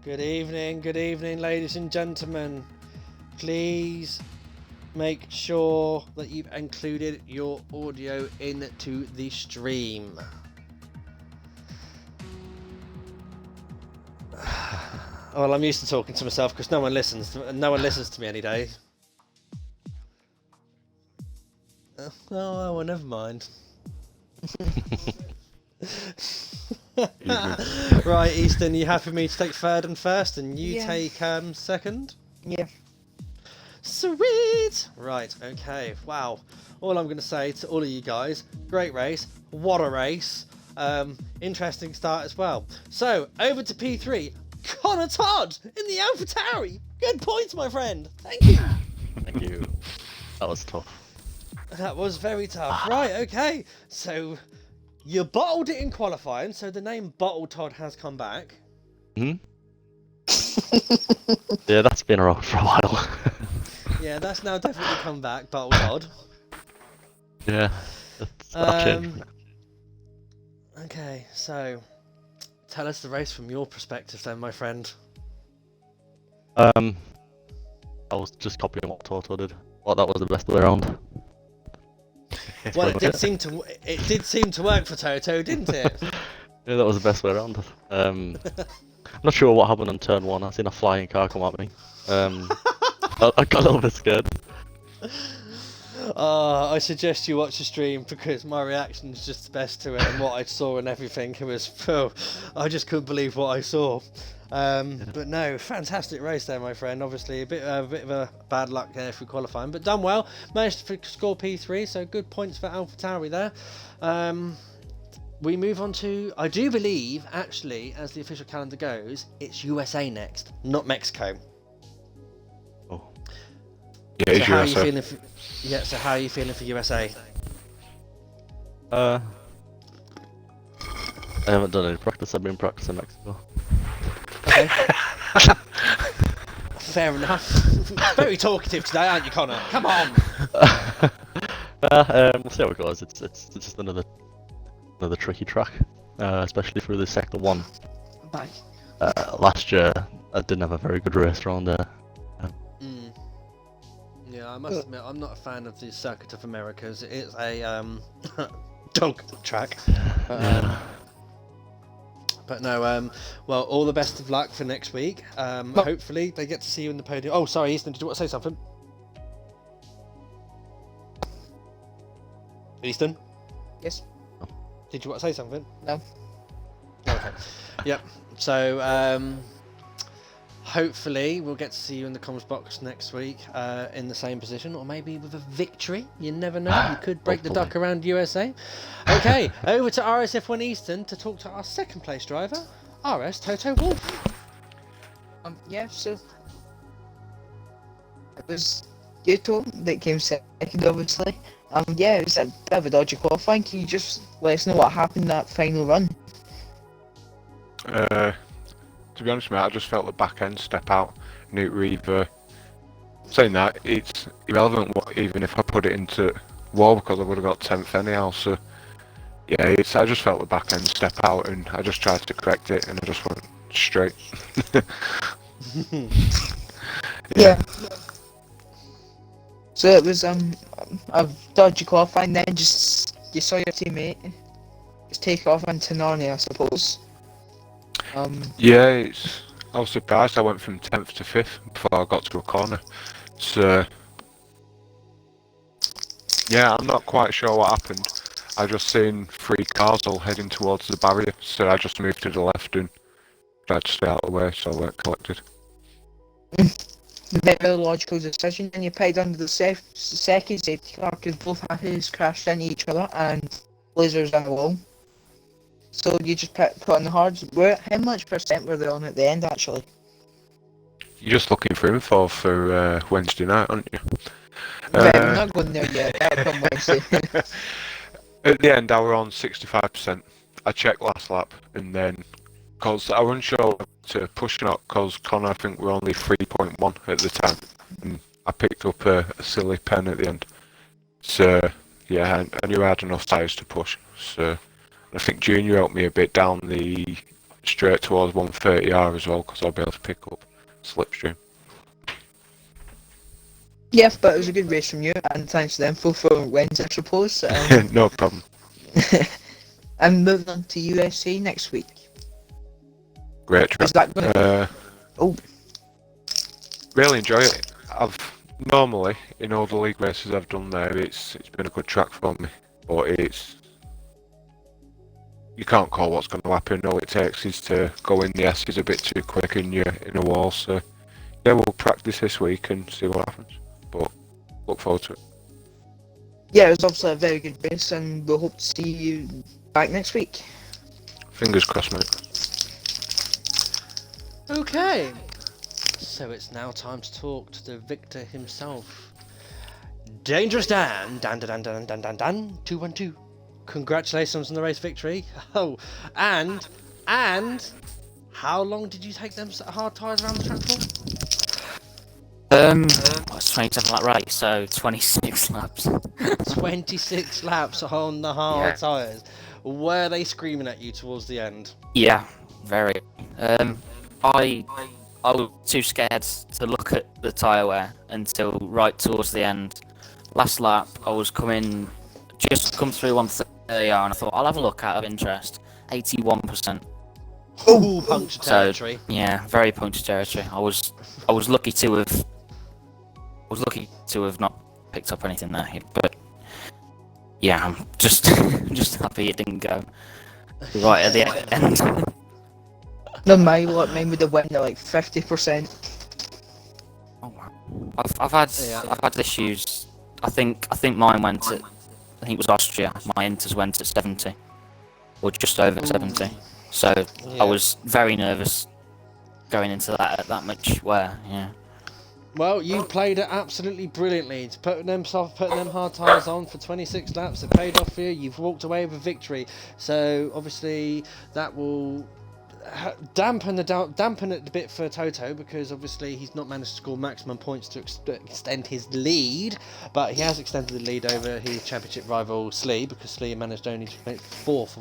Good evening, ladies and gentlemen. Please make sure that you've included your audio into the stream. Well, I'm used to talking to myself because no one listens to me any day. Oh, well, never mind. Right, Easton, you happy for me to take third and first, and you take second? Yeah. Sweet! Right, okay, wow. All I'm going to say to all of you guys, great race, what a race. Interesting start as well. So, over to P3. Connor Todd in the AlphaTauri. Good points, my friend. Thank you. Thank you. That was tough. That was very tough. Right, okay. So you bottled it in qualifying, so the name Bottle Todd has come back. Hmm? Yeah, that's been around for a while. Yeah, that's now definitely come back, Bottle Todd. Yeah, that's changed. Okay, so tell us the race from your perspective then, my friend. I was just copying what Toto did. Thought that was the best way around. Well, it did seem to work for Toto, didn't it? Yeah, that was the best way around. I'm not sure what happened on turn 1. I seen a flying car come at me. I got a little bit scared. I suggest you watch the stream because my reaction is just the best to it, and what I saw and everything, it was, I just couldn't believe what I saw. But no, fantastic race there, my friend. Obviously, a bit of a bad luck there through qualifying, but done well. Managed to score P3, so good points for AlphaTauri there. We move on to, I do believe, actually, as the official calendar goes, it's USA next, not Mexico. Oh. Yeah, So how are you feeling? So how are you feeling for USA? I haven't done any practice. I've been practicing in Mexico. Okay. Fair enough. Very talkative today, aren't you, Connor? Come on. We'll see how it goes. It's just another tricky track, especially through the Sector 1. Bye. Last year, I didn't have a very good race around there. Yeah, I must admit, I'm not a fan of the Circuit of Americas. It's a dog track. But no, well, all the best of luck for next week. Hopefully they get to see you in the podium. Oh, sorry, Easton, did you want to say something? Easton? Yes. Did you want to say something? No. Okay. Yep. So, hopefully we'll get to see you in the comms box next week in the same position, or maybe with a victory. You never know. You could break the duck around USA. Okay, over to RSF1 Eastern to talk to our second place driver, RS Toto Wolf. Yeah, so it was Yuto that came second, obviously. Yeah, it was a bit of a dodgy qualifying. Can you just let us know what happened in that final run? To be honest, mate, I just felt the back end step out, and it were either saying that it's irrelevant even if I put it into wall because I would have got 10th anyhow. So yeah, I just felt the back end step out, and I just tried to correct it, and I just went straight. Yeah. So it was a dodgy qualifying. Then just you saw your teammate just take off into Narnia, I suppose. Yeah, I was surprised. I went from 10th to 5th before I got to a corner. So yeah, I'm not quite sure what happened. I just seen 3 cars all heading towards the barrier, so I just moved to the left and tried to stay out of the way, so I weren't collected. Very logical decision, and you paid under the second safety car because both his crashed into each other and lasers on the wall. So you just put on the hards. How much percent were they on at the end, actually? You're just looking for info for Wednesday night, aren't you? Right, we're not going there yet. That'll come Wednesday. At the end, I were on 65%. I checked last lap, and then because I wasn't sure to push or not, because Connor, I think, were only 3.1 at the time, and I picked up a silly pen at the end. So yeah, I knew I had enough tyres to push. So I think Junior helped me a bit down the straight towards 130R as well, because I'll be able to pick up slipstream. Yeah, but it was a good race from you, and thanks to them for Wednesday, I suppose. No problem. And moving on to USA next week. Great track. Is that gonna Really enjoy it. I've normally, in all the league races I've done there, it's been a good track for me, but you can't call what's going to happen. All it takes is to go in the S's a bit too quick and you're in a wall. So yeah, we'll practice this week and see what happens. But look forward to it. Yeah, it was obviously a very good race, and we'll hope to see you back next week. Fingers crossed, mate. Okay, so it's now time to talk to the victor himself, Dangerous Dan. Dan 212. Congratulations on the race victory. Oh, and how long did you take them hard tyres around the track for? It's 27 lap race, so 26 laps. 26 laps on the hard tyres. Were they screaming at you towards the end? Yeah, very. I was too scared to look at the tyre wear until right towards the end. Last lap, I was just come through 130R, and I thought I'll have a look out of interest. 81%. Ooh, puncture territory. So, yeah, very puncture territory. I was lucky to have not picked up anything there, but yeah, I'm just happy it didn't go right at the end. No, my mine would have went at like 50%. Oh wow. I've had issues. I think mine went at, I think it was Austria. My Inters went at 70, or just over 70. So yeah. I was very nervous going into that at that much wear. Yeah. Well, you played it absolutely brilliantly. Putting them hard tyres on for 26 laps, it paid off for you. You've walked away with a victory. So obviously that will dampen it a bit for Toto, because obviously he's not managed to score maximum points to extend his lead, but he has extended the lead over his championship rival Slee, because Slee managed only to make fourth.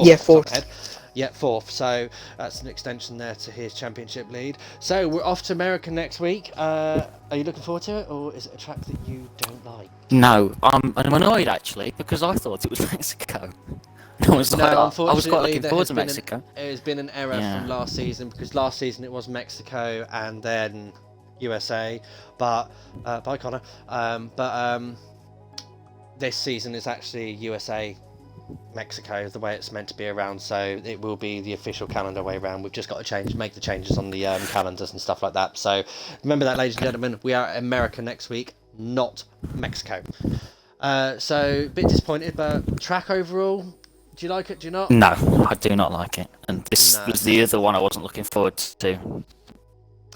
Yeah, fourth. Yeah, fourth. So that's an extension there to his championship lead. So we're off to America next week. Are you looking forward to it, or is it a track that you don't like? No, I'm annoyed actually, because I thought it was Mexico. I was quite looking forward to Mexico. There's been an error from last season, because last season it was Mexico and then USA, but by Connor. This season is actually USA, Mexico, the way it's meant to be around, so it will be the official calendar way around. We've just got to make the changes on the calendars and stuff like that. So remember that, ladies and gentlemen, we are at America next week, not Mexico. So a bit disappointed, but track overall, do you like it? Do you not? No, I do not like it. And this was the other one I wasn't looking forward to.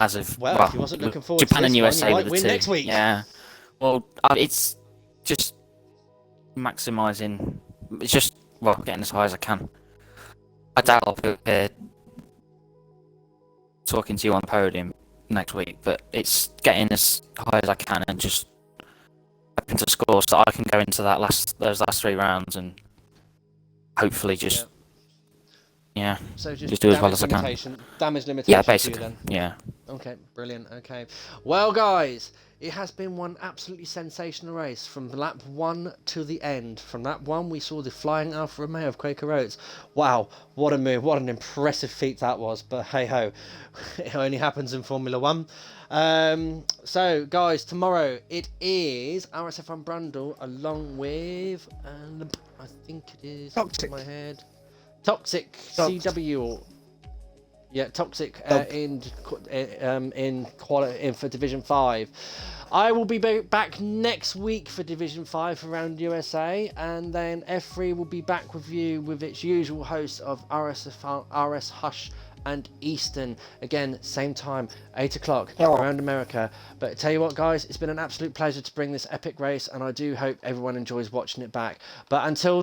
As of if you wasn't looking forward Japan to and this USA one, you were might the win two. next week. Yeah. Well, it's just maximising. It's just getting as high as I can. I doubt I'll be talking to you on the podium next week, but it's getting as high as I can and just hoping to score so I can go into those last 3 rounds and hopefully just So just do as well as I can. Damage limitation. Yeah, basically. Then. Yeah. Okay, brilliant. Okay, well, guys, it has been one absolutely sensational race from lap 1 to the end. From lap 1, we saw the flying Alfa Romeo of Quaker Oats. Wow, what a move! What an impressive feat that was. But hey ho, it only happens in Formula 1. So, guys, tomorrow it is RSF1 Brundle along with, I think it is Toxic. off my head. Toxic CW. Yeah, Toxic in for Division 5. I will be back next week for Division 5 around USA, and then F3 will be back with you with its usual hosts of RS Hush and Eastern. Again, same time, 8 o'clock around America. But tell you what, guys, it's been an absolute pleasure to bring this epic race, and I do hope everyone enjoys watching it back. But until